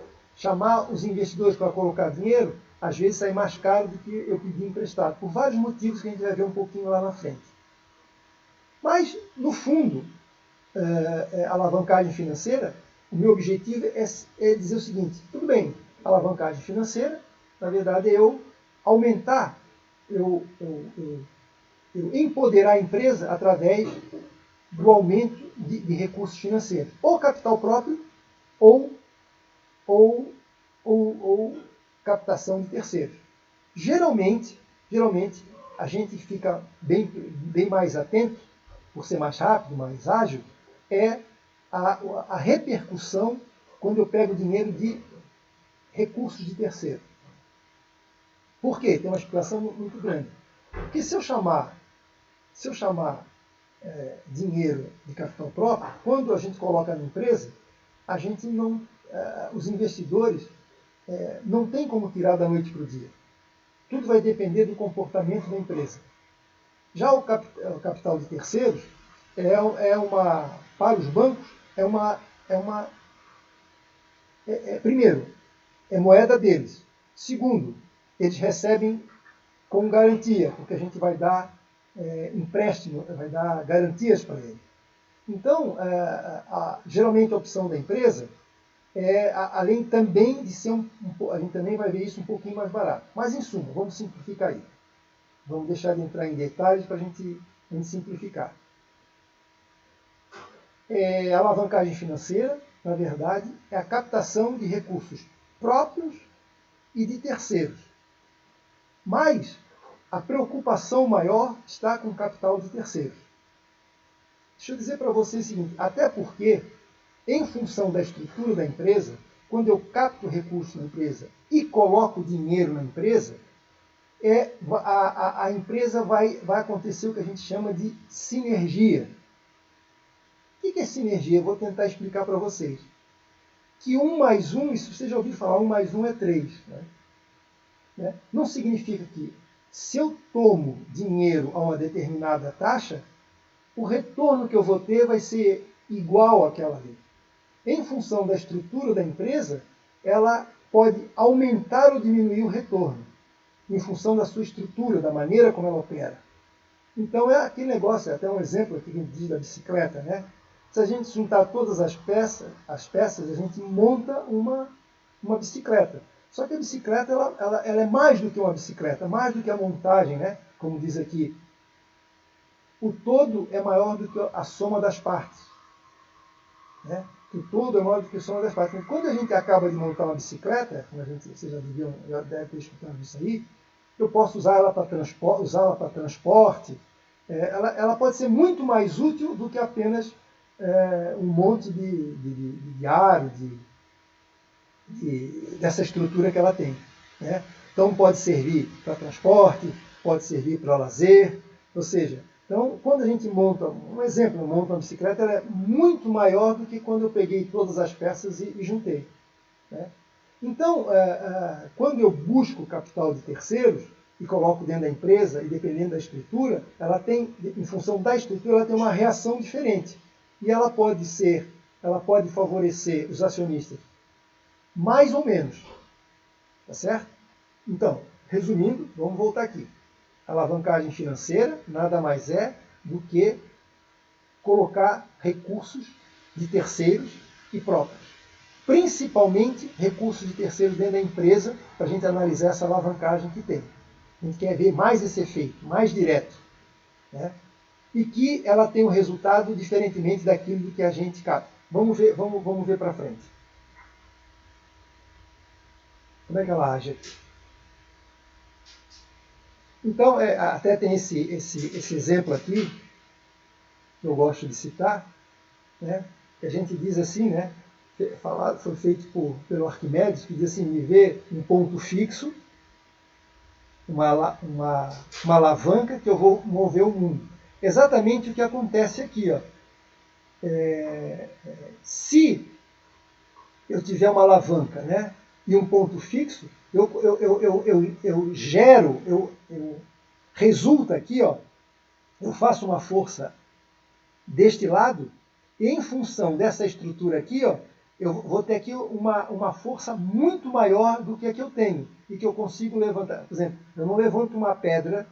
os investidores para colocar dinheiro, às vezes sai mais caro do que eu pedir emprestado, por vários motivos que a gente vai ver um pouquinho lá na frente. Mas, no fundo, a alavancagem financeira, o meu objetivo é dizer o seguinte: tudo bem, alavancagem financeira, na verdade, é eu aumentar, eu empoderar a empresa através do aumento de recursos financeiros, ou capital próprio, ou captação de terceiros. Geralmente, a gente fica bem mais atento, por ser mais rápido, mais ágil, a repercussão quando eu pego dinheiro de recursos de terceiro. Por quê? Tem uma explicação muito grande. Porque se eu chamar dinheiro de capital próprio, quando a gente coloca na empresa, a gente não, os investidores não tem como tirar da noite para o dia. Tudo vai depender do comportamento da empresa. Já o capital de terceiros para os bancos primeiro, é moeda deles. Segundo, eles recebem com garantia, porque a gente vai dar empréstimo, vai dar garantias para eles. Então, geralmente a opção da empresa além também de ser a gente também vai ver isso um pouquinho mais barato. Mas, em suma, vamos simplificar aí. Vamos deixar de entrar em detalhes para a gente simplificar. A alavancagem financeira, na verdade, é a captação de recursos próprios e de terceiros. Mas a preocupação maior está com o capital de terceiros. Deixa eu dizer para vocês o seguinte: até porque, em função da estrutura da empresa, quando eu capto recursos na empresa e coloco dinheiro na empresa, a empresa vai acontecer o que a gente chama de sinergia. O que é sinergia? Eu vou tentar explicar para vocês. Que 1 mais 1, isso vocês já ouviram falar, 1 mais 1 é 3. Né? Não significa que, se eu tomo dinheiro a uma determinada taxa, o retorno que eu vou ter vai ser igual àquela ali. Em função da estrutura da empresa, ela pode aumentar ou diminuir o retorno, em função da sua estrutura, da maneira como ela opera. Então é aquele negócio, até um exemplo aqui que a gente diz da bicicleta, né? Se a gente juntar todas as peças, a gente monta uma bicicleta. Só que a bicicleta ela é mais do que uma bicicleta, mais do que a montagem, né? Como diz aqui. O todo é maior do que a soma das partes. Né? O todo é maior do que a soma das partes. Então, quando a gente acaba de montar uma bicicleta, como vocês já devem ter escutado isso aí, eu posso usar ela para transporte. Ela pode ser muito mais útil do que apenas um monte de aro, dessa estrutura que ela tem. Né? Então pode servir para transporte, pode servir para lazer, ou seja, então quando a gente monta, um exemplo, monta uma bicicleta, ela é muito maior do que quando eu peguei todas as peças e juntei. Né? Então, quando eu busco capital de terceiros e coloco dentro da empresa, e dependendo da estrutura, ela tem, em função da estrutura, ela tem uma reação diferente. E ela pode ser ela pode favorecer os acionistas mais ou menos. Tá certo? Então, resumindo, vamos voltar aqui. Alavancagem financeira nada mais é do que colocar recursos de terceiros e próprios. Principalmente recursos de terceiros dentro da empresa, para a gente analisar essa alavancagem que tem. A gente quer ver mais esse efeito, mais direto. Né? E que ela tem um resultado diferentemente daquilo que a gente capta. Vamos ver para frente. Como é que ela age aqui? Então, até tem esse exemplo aqui, que eu gosto de citar, né? Que a gente diz assim, né? Foi feito pelo Arquimedes, que diz assim, me vê um ponto fixo, uma alavanca que eu vou mover o mundo. Exatamente o que acontece aqui. Ó. Se eu tiver uma alavanca, né, e um ponto fixo, eu gero, resulta aqui, ó, eu faço uma força deste lado, e em função dessa estrutura aqui, ó, eu vou ter aqui uma força muito maior do que a que eu tenho, e que eu consigo levantar. Por exemplo, eu não levanto uma pedra,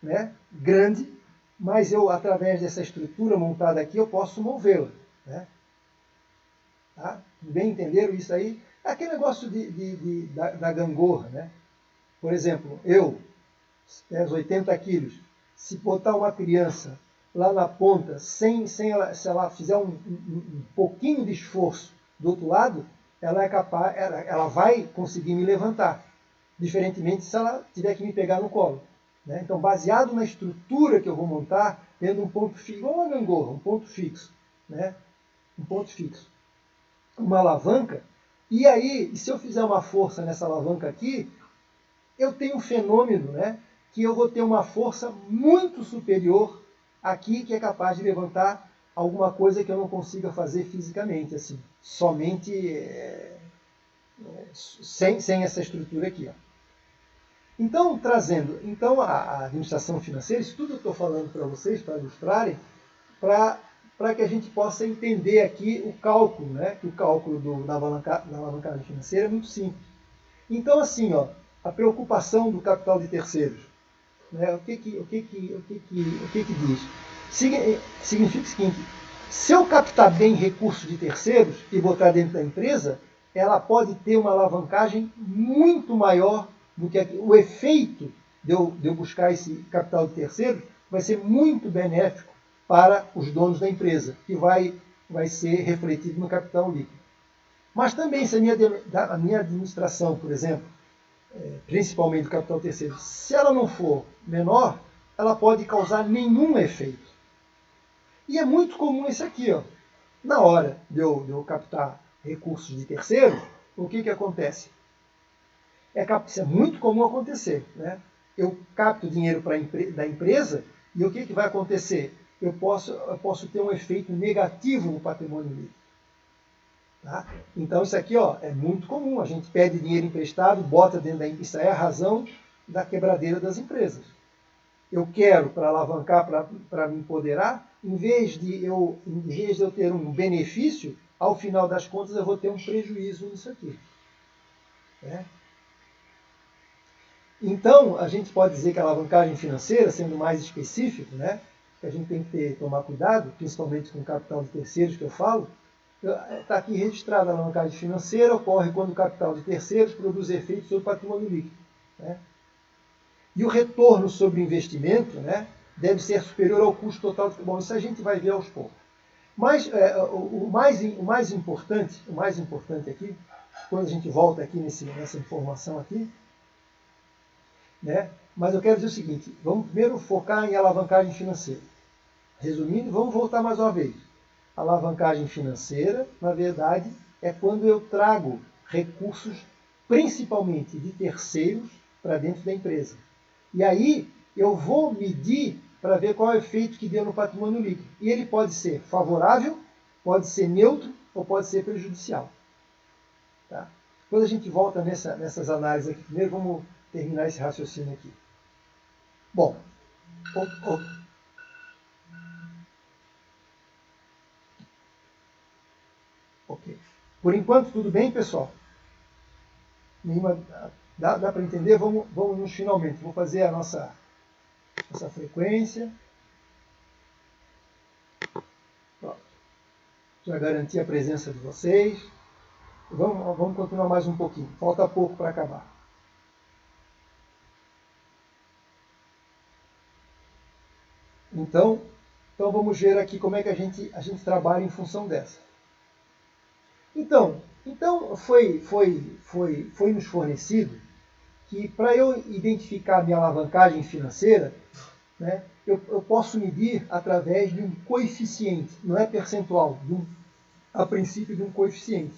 né, grande, mas eu, através dessa estrutura montada aqui, eu posso movê-la. Né? Tá? Bem entenderam isso aí? É aquele negócio da gangorra. Né? Por exemplo, eu, peso 80 quilos, se botar uma criança lá na ponta, se ela fizer um pouquinho de esforço do outro lado, ela é capaz, ela vai conseguir me levantar. Diferentemente se ela tiver que me pegar no colo. Né? Então, baseado na estrutura que eu vou montar, tendo um ponto fixo, igual uma gangorra, um ponto fixo. Né? Um ponto fixo. Uma alavanca, e aí, se eu fizer uma força nessa alavanca aqui, eu tenho um fenômeno, né, que eu vou ter uma força muito superior aqui, que é capaz de levantar alguma coisa que eu não consiga fazer fisicamente, assim, somente sem essa estrutura aqui. Ó. Então, trazendo a administração financeira, isso tudo eu estou falando para vocês, para ilustrarem, para que a gente possa entender aqui o cálculo, né? Que o cálculo da alavancagem financeira é muito simples. Então, assim, ó, a preocupação do capital de terceiros, né? O que diz? Significa o seguinte: se eu captar bem recursos de terceiros e botar dentro da empresa, ela pode ter uma alavancagem muito maior do que o efeito de eu buscar esse capital de terceiros vai ser muito benéfico para os donos da empresa, que vai ser refletido no capital líquido. Mas também, se a minha administração, por exemplo, principalmente do capital terceiro, se ela não for menor, ela pode causar nenhum efeito. E é muito comum isso aqui. Ó. Na hora de eu captar recursos de terceiro, o que acontece? Isso é muito comum acontecer. Né? Eu capto dinheiro da empresa e o que vai acontecer? Eu posso ter um efeito negativo no patrimônio líquido. Tá? Então isso aqui ó, é muito comum. A gente pede dinheiro emprestado, bota dentro da empresa. Isso é a razão da quebradeira das empresas. Eu quero, para alavancar, para me empoderar, em vez de eu ter um benefício, ao final das contas eu vou ter um prejuízo nisso aqui. Né? Então, a gente pode dizer que a alavancagem financeira, sendo mais específico, né, que a gente tem que tomar cuidado, principalmente com o capital de terceiros que eu falo, está aqui registrado: a alavancagem financeira ocorre quando o capital de terceiros produz efeitos sobre o patrimônio líquido. Né? E o retorno sobre o investimento, né, deve ser superior ao custo total. Bom, isso a gente vai ver aos poucos. Mas o mais importante aqui, quando a gente volta aqui nessa informação aqui, né, mas eu quero dizer o seguinte: vamos primeiro focar em alavancagem financeira. Resumindo, vamos voltar mais uma vez. A alavancagem financeira, na verdade, é quando eu trago recursos, principalmente de terceiros, para dentro da empresa. E aí eu vou medir para ver qual é o efeito que deu no patrimônio líquido. E ele pode ser favorável, pode ser neutro ou pode ser prejudicial. Tá? Depois a gente volta nessas análises aqui. Primeiro vamos terminar esse raciocínio aqui. Bom, Por enquanto, tudo bem, pessoal? Nenhuma, dá para entender? Vamos nos finalmente. Vou fazer a nossa frequência. Pronto. Já garanti a presença de vocês. Vamos continuar mais um pouquinho. Falta pouco para acabar. Então vamos ver aqui como é que a gente trabalha em função dessa. Então foi nos fornecido que para eu identificar a minha alavancagem financeira, né, eu posso medir através de um coeficiente, não é percentual, a princípio de um coeficiente.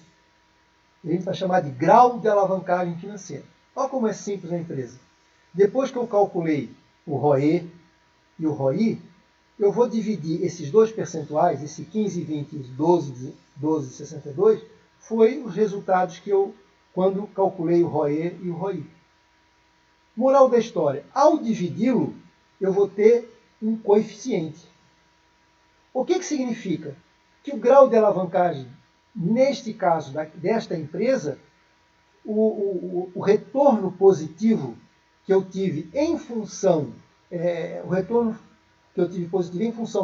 A gente vai chamar de grau de alavancagem financeira. Olha como é simples a empresa. Depois que eu calculei o ROE e o ROI, eu vou dividir esses dois percentuais, esse 15,20 e os 12,62, foi os resultados que eu, quando calculei o ROE e o ROI. Moral da história, ao dividi-lo, eu vou ter um coeficiente. O que significa? Que o grau de alavancagem, neste caso desta empresa, o retorno positivo que eu tive em função,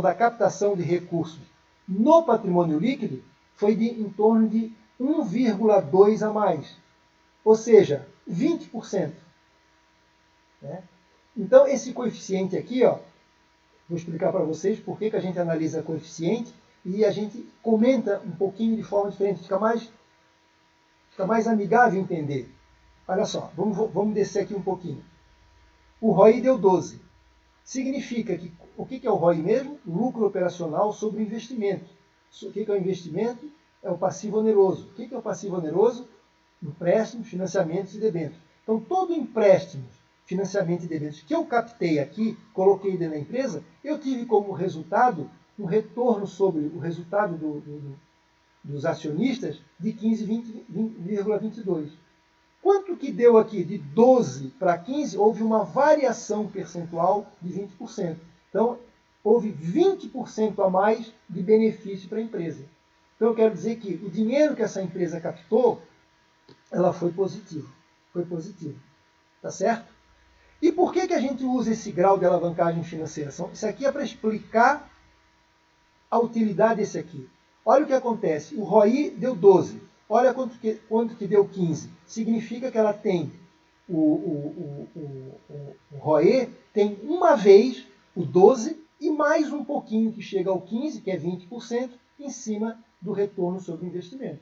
da captação de recursos no patrimônio líquido foi em torno de 1,2 a mais, ou seja, 20%. Né? Então, esse coeficiente aqui, ó, vou explicar para vocês por que a gente analisa coeficiente e a gente comenta um pouquinho de forma diferente, fica mais amigável entender. Olha só, vamos descer aqui um pouquinho. O ROI deu 12. Significa que, o que é o ROI mesmo? Lucro operacional sobre o investimento. O que é o investimento? É o passivo oneroso. O que é o passivo oneroso? Empréstimos, financiamentos e debêntures. Então, todo empréstimo, financiamento e debêntures que eu captei aqui, coloquei dentro da empresa, eu tive como resultado um retorno sobre o resultado dos acionistas de 15,22. Quanto que deu aqui? De 12 para 15, houve uma variação percentual de 20%. Então, houve 20% a mais de benefício para a empresa. Então, eu quero dizer que o dinheiro que essa empresa captou, ela foi positivo. Foi positivo. Tá certo? E por que a gente usa esse grau de alavancagem financeira? Isso aqui é para explicar a utilidade desse aqui. Olha o que acontece. O ROI deu 12. Olha quanto que deu 15. Significa que ela tem o ROE tem uma vez o 12 e mais um pouquinho que chega ao 15, que é 20%, em cima do retorno sobre o investimento.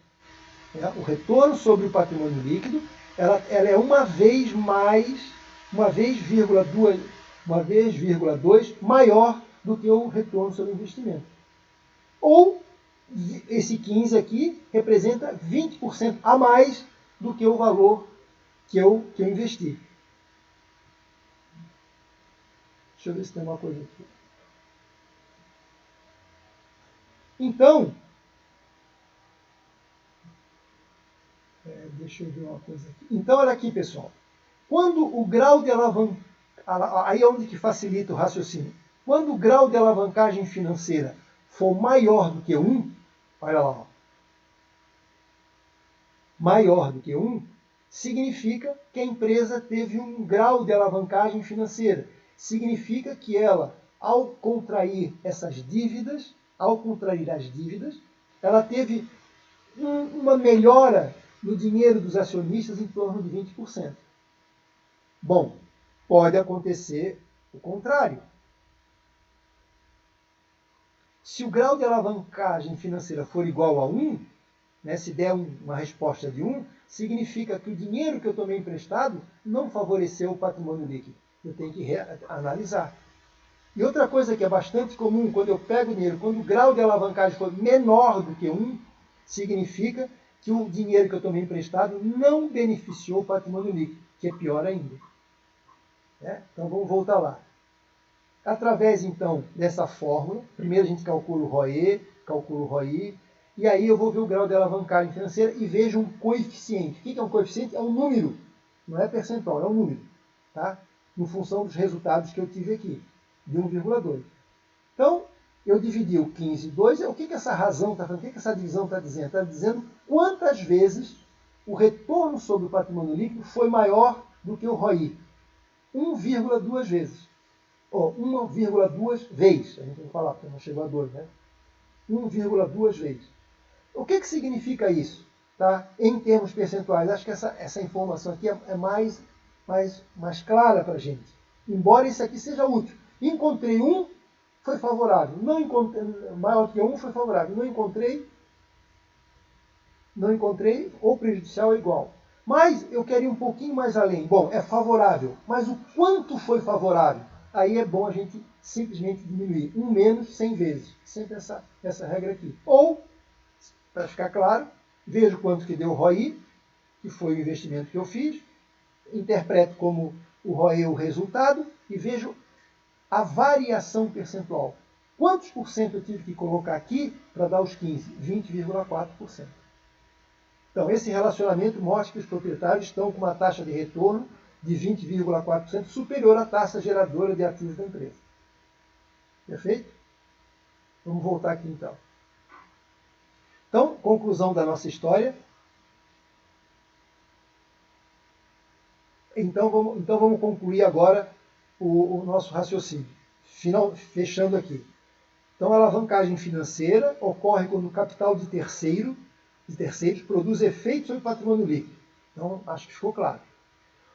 O retorno sobre o patrimônio líquido, ela é uma vez mais, uma vez, 2 maior do que o retorno sobre o investimento. Ou esse 15 aqui representa 20% a mais do que o valor que eu investi. Deixa eu ver se tem uma coisa aqui. Então, deixa eu ver uma coisa aqui. Então, olha aqui, pessoal. Quando o grau de alavancagem, aí é onde que facilita o raciocínio. Quando o grau de alavancagem financeira for maior do que 1, olha lá, ó, maior do que 1, significa que a empresa teve um grau de alavancagem financeira. Significa que ela, ao contrair as dívidas, ela teve uma melhora no dinheiro dos acionistas em torno de 20%. Bom, pode acontecer o contrário. Se o grau de alavancagem financeira for igual a 1, né, se der uma resposta de 1, significa que o dinheiro que eu tomei emprestado não favoreceu o patrimônio líquido. Eu tenho que analisar. E outra coisa que é bastante comum, quando eu pego o dinheiro, quando o grau de alavancagem for menor do que 1, significa que o dinheiro que eu tomei emprestado não beneficiou o patrimônio líquido, que é pior ainda. Então vamos voltar lá. Através, então, dessa fórmula, primeiro a gente calcula o ROE, calcula o ROI, e aí eu vou ver o grau de alavancagem financeira e vejo um coeficiente. O que é um coeficiente? É um número, não é percentual, é um número, tá? Em função dos resultados que eu tive aqui, de 1,2. Então, eu dividi o 15 em 2, o que essa razão está falando? O que essa divisão está dizendo? Está dizendo quantas vezes o retorno sobre o patrimônio líquido foi maior do que o ROI. 1,2 vezes. Ou 1,2 vezes. A gente vai falar, porque não chegou a 2, né? 1,2 vezes. O que significa isso? Tá? Em termos percentuais, acho que essa informação aqui é mais clara para a gente. Embora isso aqui seja útil. Encontrei um, foi favorável. Não encontrei, maior do que um, foi favorável. Não encontrei, ou prejudicial ou igual. Mas eu queria ir um pouquinho mais além. Bom, é favorável, mas o quanto foi favorável? Aí é bom a gente simplesmente diminuir. 1 menos 100 vezes. Sempre essa regra aqui. Ou, para ficar claro, vejo quanto que deu o ROI, que foi o investimento que eu fiz, interpreto como o ROI o resultado e vejo a variação percentual. Quantos por cento eu tive que colocar aqui para dar os 15? 20,4%. Então, esse relacionamento mostra que os proprietários estão com uma taxa de retorno de 20,4% superior à taxa geradora de ativos da empresa. Perfeito? Vamos voltar aqui então. Então, conclusão da nossa história. Então vamos concluir agora o nosso raciocínio. Fechando aqui. Então, a alavancagem financeira ocorre quando o capital de terceiros produz efeitos sobre o patrimônio líquido. Então, acho que ficou claro.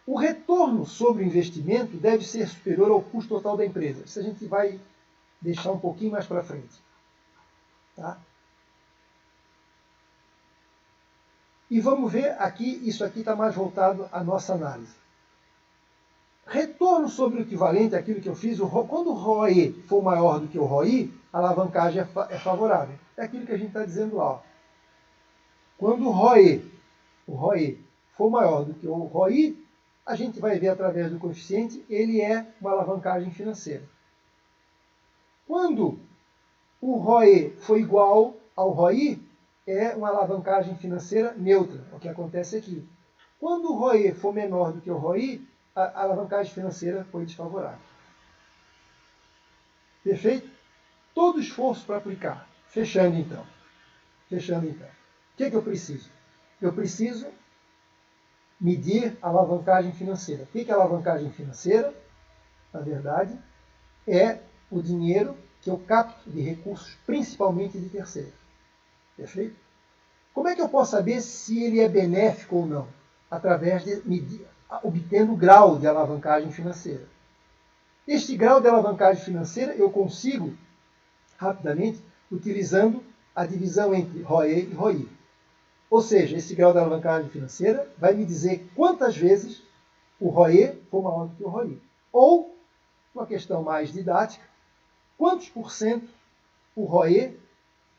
O retorno sobre o investimento deve ser superior ao custo total da empresa. Isso a gente vai deixar um pouquinho mais para frente. Tá? E vamos ver aqui, isso aqui está mais voltado à nossa análise. Retorno sobre o equivalente àquilo que eu fiz, quando o ROE for maior do que o ROI, a alavancagem é favorável. É aquilo que a gente está dizendo lá. Ó. Quando o ROE for maior do que o ROI, a gente vai ver através do coeficiente, ele é uma alavancagem financeira. Quando o ROE for igual ao ROI, é uma alavancagem financeira neutra, o que acontece aqui. Quando o ROE for menor do que o ROI, a alavancagem financeira foi desfavorável. Perfeito? Todo esforço para aplicar. Fechando então. O que eu preciso? Eu preciso medir a alavancagem financeira. O que é alavancagem financeira? Na verdade, é o dinheiro que eu capto de recursos, principalmente de terceiros. Perfeito? Como é que eu posso saber se ele é benéfico ou não? Através de medir, obtendo o grau de alavancagem financeira. Este grau de alavancagem financeira eu consigo, rapidamente, utilizando a divisão entre ROE e ROI. Ou seja, esse grau de alavancagem financeira vai me dizer quantas vezes o ROE for maior do que o ROI. Ou, uma questão mais didática, quantos por cento o ROE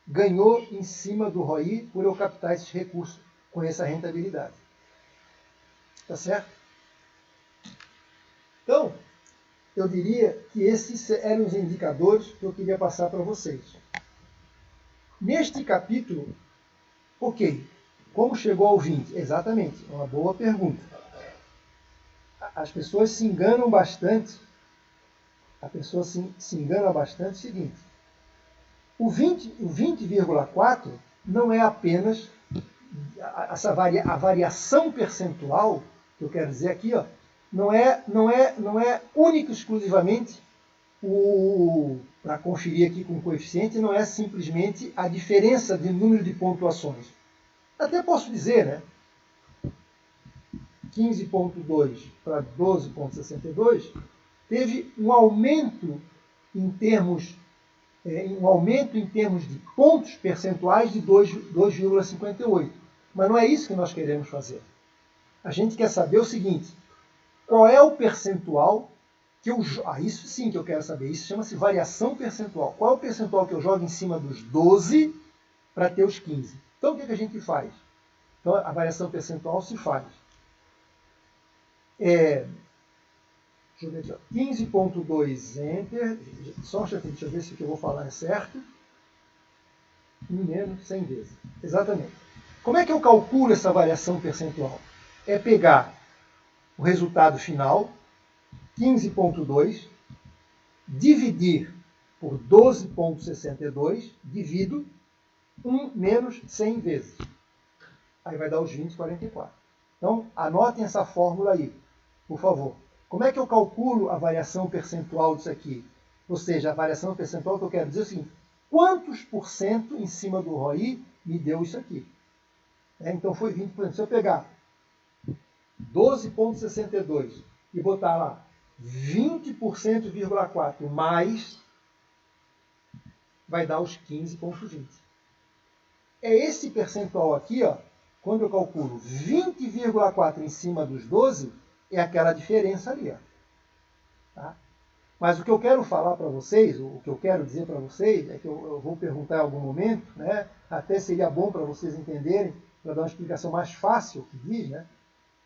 ganhou em cima do ROI por eu captar esses recursos com essa rentabilidade. Tá certo? Então, eu diria que esses eram os indicadores que eu queria passar para vocês. Neste capítulo, ok, como chegou ao 20? Exatamente, é uma boa pergunta. As pessoas se enganam bastante. A pessoa se engana bastante o seguinte. O 20,4 não é apenas a variação percentual, que eu quero dizer aqui, ó, não é única e exclusivamente para conferir aqui com o coeficiente, não é simplesmente a diferença de número de pontuações. Até posso dizer, né? 15,2 para 12,62 teve um aumento em termos de pontos percentuais de 2,58. Mas não é isso que nós queremos fazer. A gente quer saber o seguinte, qual é o percentual que eu... isso sim que eu quero saber, isso chama-se variação percentual. Qual é o percentual que eu jogo em cima dos 12 para ter os 15? Então, o que a gente faz? Então, a variação percentual se faz. Deixa eu ver aqui, 15,2 Enter. Só um instantinho, deixa eu ver se o que eu vou falar é certo. 1 menos 100 vezes. Exatamente. Como é que eu calculo essa variação percentual? É pegar o resultado final, 15,2, dividir por 12,62, divido 1 menos 100 vezes. Aí vai dar os 20,44. Então, anotem essa fórmula aí, por favor. Como é que eu calculo a variação percentual disso aqui? Ou seja, a variação percentual que eu quero dizer é o seguinte: quantos por cento em cima do ROI me deu isso aqui? Então foi 20%. Se eu pegar 12,62 e botar lá 20,4 mais, vai dar os 15,20. É esse percentual aqui, ó, quando eu calculo 20,4 em cima dos 12, é aquela diferença ali. Ó. Tá? Mas o que eu quero falar para vocês, o que eu quero dizer para vocês, é que eu vou perguntar em algum momento, né? Até seria bom para vocês entenderem, para dar uma explicação mais fácil que diz, né?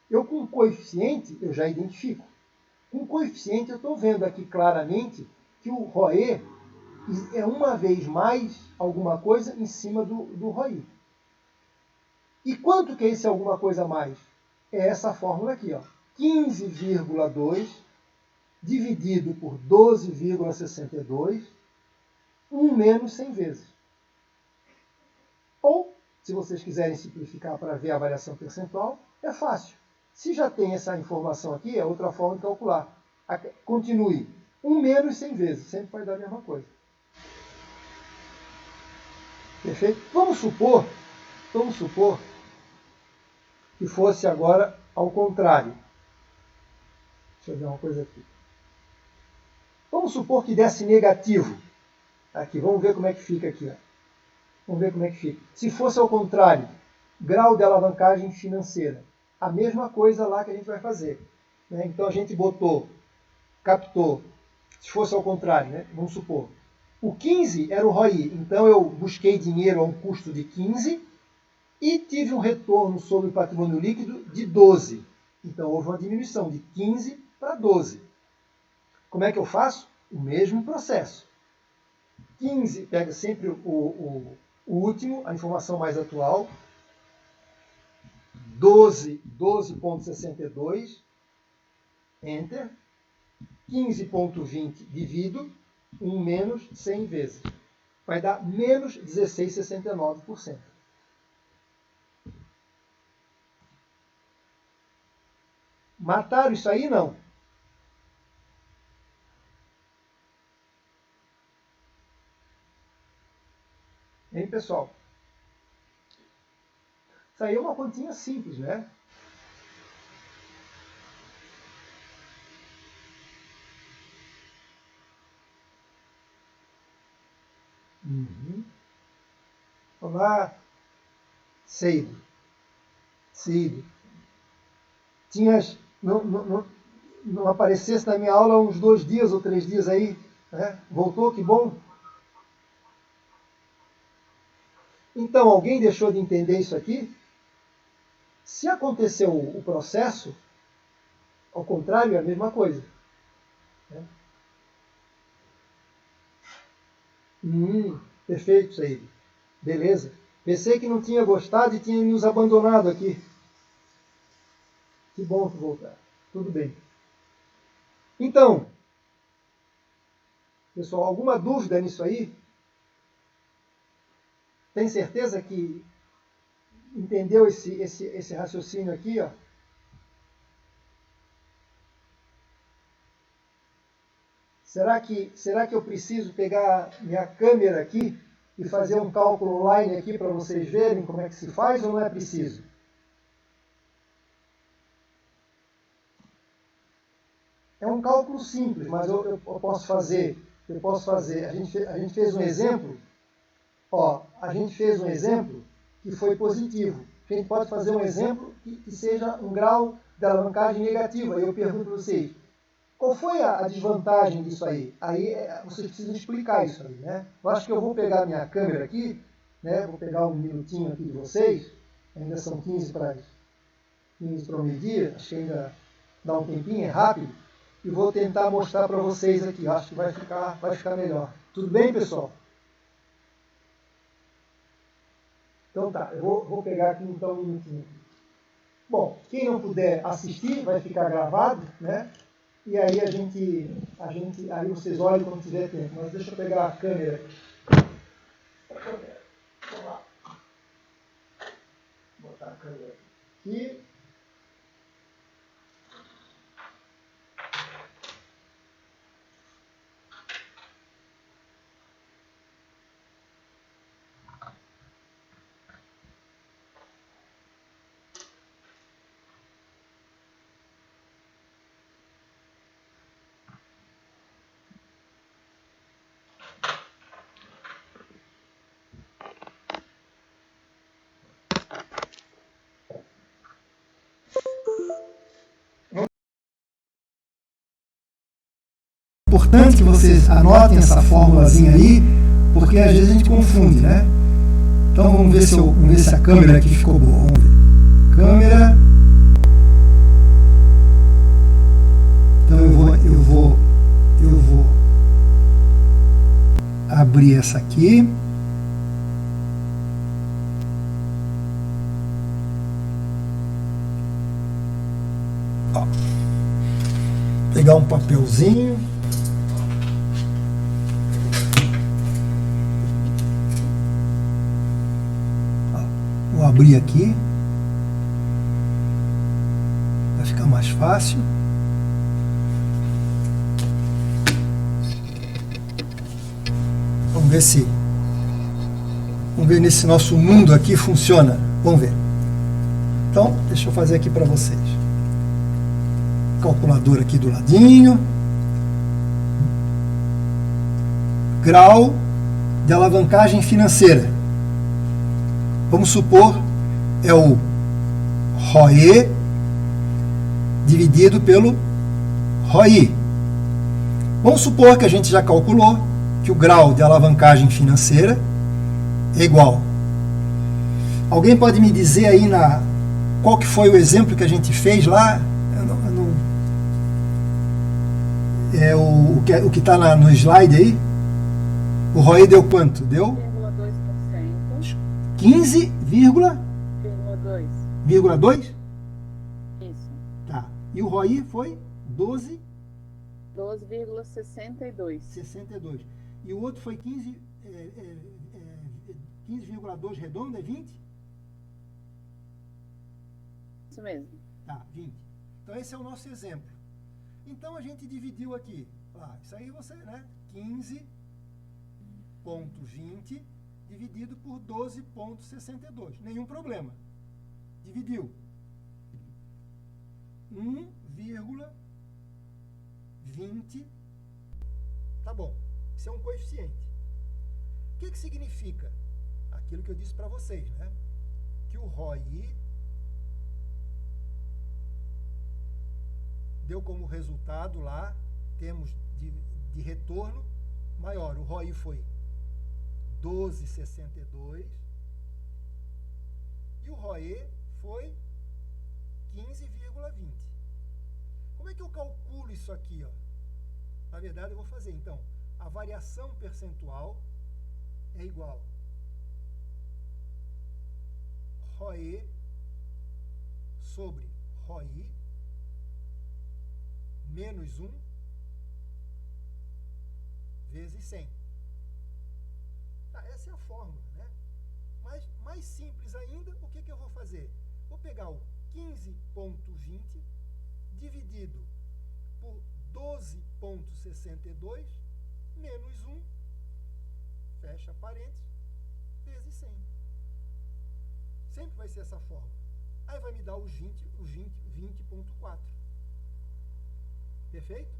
Eu com coeficiente, eu já identifico. Com coeficiente, eu estou vendo aqui claramente que o ROE é uma vez mais alguma coisa em cima do ROI. E quanto que é esse alguma coisa a mais? É essa fórmula aqui, ó. 15,2 dividido por 12,62, 1 menos 100 vezes. Ou, se vocês quiserem simplificar para ver a variação percentual, é fácil. Se já tem essa informação aqui, é outra forma de calcular. Continue. 1 menos 100 vezes, sempre vai dar a mesma coisa. Perfeito? Vamos supor que fosse agora ao contrário. Deixa eu ver uma coisa aqui. Vamos supor que desse negativo. Aqui, vamos ver como é que fica aqui. Ó. Vamos ver como é que fica. Se fosse ao contrário, grau de alavancagem financeira. A mesma coisa lá que a gente vai fazer. Né? Então a gente captou, se fosse ao contrário, né? Vamos supor. O 15 era o ROI, então eu busquei dinheiro a um custo de 15 e tive um retorno sobre o patrimônio líquido de 12. Então houve uma diminuição de 15 para 12. Como é que eu faço? O mesmo processo. 15, pega sempre o último, a informação mais atual. 12,62, Enter. 15,20 divido 1 menos 100 vezes. Vai dar menos 16,69%. Mataram isso aí? Não. Hein, pessoal? Isso aí é uma continha simples, né? Olá, Ceido. Não aparecesse na minha aula uns 2 dias ou 3 dias aí, né? Voltou, que bom. Então, alguém deixou de entender isso aqui? Se aconteceu o processo, ao contrário, é a mesma coisa. Né? Perfeito, Saíde. Beleza. Pensei que não tinha gostado e tinha nos abandonado aqui. Que bom que voltar. Tudo bem. Então, pessoal, alguma dúvida nisso aí? Tem certeza que entendeu esse raciocínio aqui? Ó? Será que eu preciso pegar minha câmera aqui e fazer um cálculo online aqui para vocês verem como é que se faz ou não é preciso? É um cálculo simples, mas eu posso fazer. A gente fez um exemplo. Ó, a gente fez um exemplo que foi positivo. A gente pode fazer um exemplo que seja um grau de alavancagem negativa. Eu pergunto para vocês, qual foi a desvantagem disso aí? Aí vocês precisam explicar isso aí, né? Eu acho que eu vou pegar minha câmera aqui, né? Vou pegar um minutinho aqui de vocês. Ainda são 15 para o meio-dia, acho que ainda dá um tempinho, é rápido. E vou tentar mostrar para vocês aqui. Acho que vai ficar melhor. Tudo bem, pessoal? Então tá, eu vou pegar aqui então um minutinho. Bom, quem não puder assistir, vai ficar gravado, né? e aí aí vocês olhem quando tiver tempo. Mas deixa eu pegar a câmera aqui. Vamos lá. Vou botar a câmera aqui. Importante que vocês anotem essa formulazinha aí, porque às vezes a gente confunde, né? Então vamos ver se a câmera aqui ficou boa. Vamos ver. Câmera. Então eu vou abrir essa aqui. Ó. Pegar um papelzinho. Vou abrir aqui, vai ficar mais fácil. Vamos ver nesse nosso mundo aqui funciona. Vamos ver. Então, deixa eu fazer aqui para vocês. Calculador aqui do ladinho. Grau de alavancagem financeira. Vamos supor, é o ROE dividido pelo ROI. Vamos supor que a gente já calculou que o grau de alavancagem financeira é igual. Alguém pode me dizer aí qual que foi o exemplo que a gente fez lá? O que está no slide aí? O ROI deu quanto? Deu? 15,2? Isso. Tá. E o ROI foi 12? 12,62. 62. E o outro foi 15,2 redondo, é 20? Isso mesmo. Tá, 20. Então esse é o nosso exemplo. Então a gente dividiu aqui. Isso aí você, né? 15,20 dividido por 12,62. Nenhum problema. Dividiu. 1,20. Tá bom. Isso é um coeficiente. O que significa? Aquilo que eu disse para vocês, né? Que o ROI deu como resultado lá, temos de retorno maior. O ROI foi 12,62 e o ROE foi 15,20. Como é que eu calculo isso aqui? Ó? Na verdade, eu vou fazer, então, a variação percentual é igual ROE sobre ROI menos 1 vezes 100. Essa é a fórmula, né? Mas mais simples ainda, o que eu vou fazer? Vou pegar o 15,20 dividido por 12,62 menos 1, fecha parênteses, vezes 100. Sempre vai ser essa fórmula. Aí vai me dar os 20,4. Perfeito?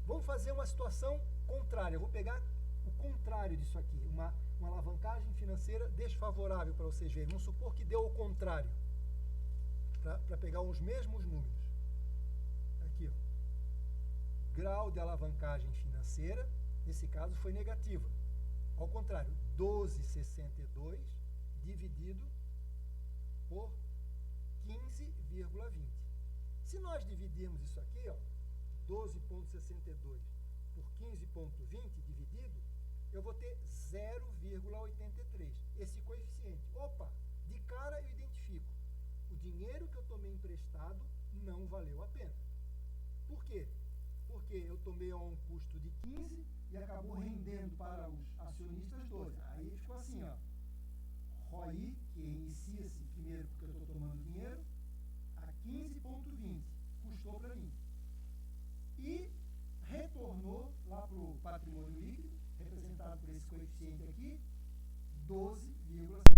Vamos fazer uma situação contrária. Eu vou pegar o contrário disso aqui, uma alavancagem financeira desfavorável para vocês verem. Vamos supor que deu o contrário, para pegar os mesmos números. Aqui, ó. Grau de alavancagem financeira, nesse caso foi negativa. Ao contrário, 12,62 dividido por 15,20. Se nós dividirmos isso aqui, ó, 12,62 por 15,20 dividido, eu vou ter 0,83. Esse coeficiente. Opa, de cara eu identifico. O dinheiro que eu tomei emprestado não valeu a pena. Por quê? porque eu tomei a um custo de 15 e acabou rendendo para os acionistas 12. Aí ficou assim, ó. ROI, que inicia-se primeiro porque eu estou tomando dinheiro, a 15,20 custou para mim. E retornou lá para o patrimônio líquido, representado por esse coeficiente aqui, 12,5.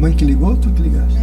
mãe que ligou ou tu que ligaste?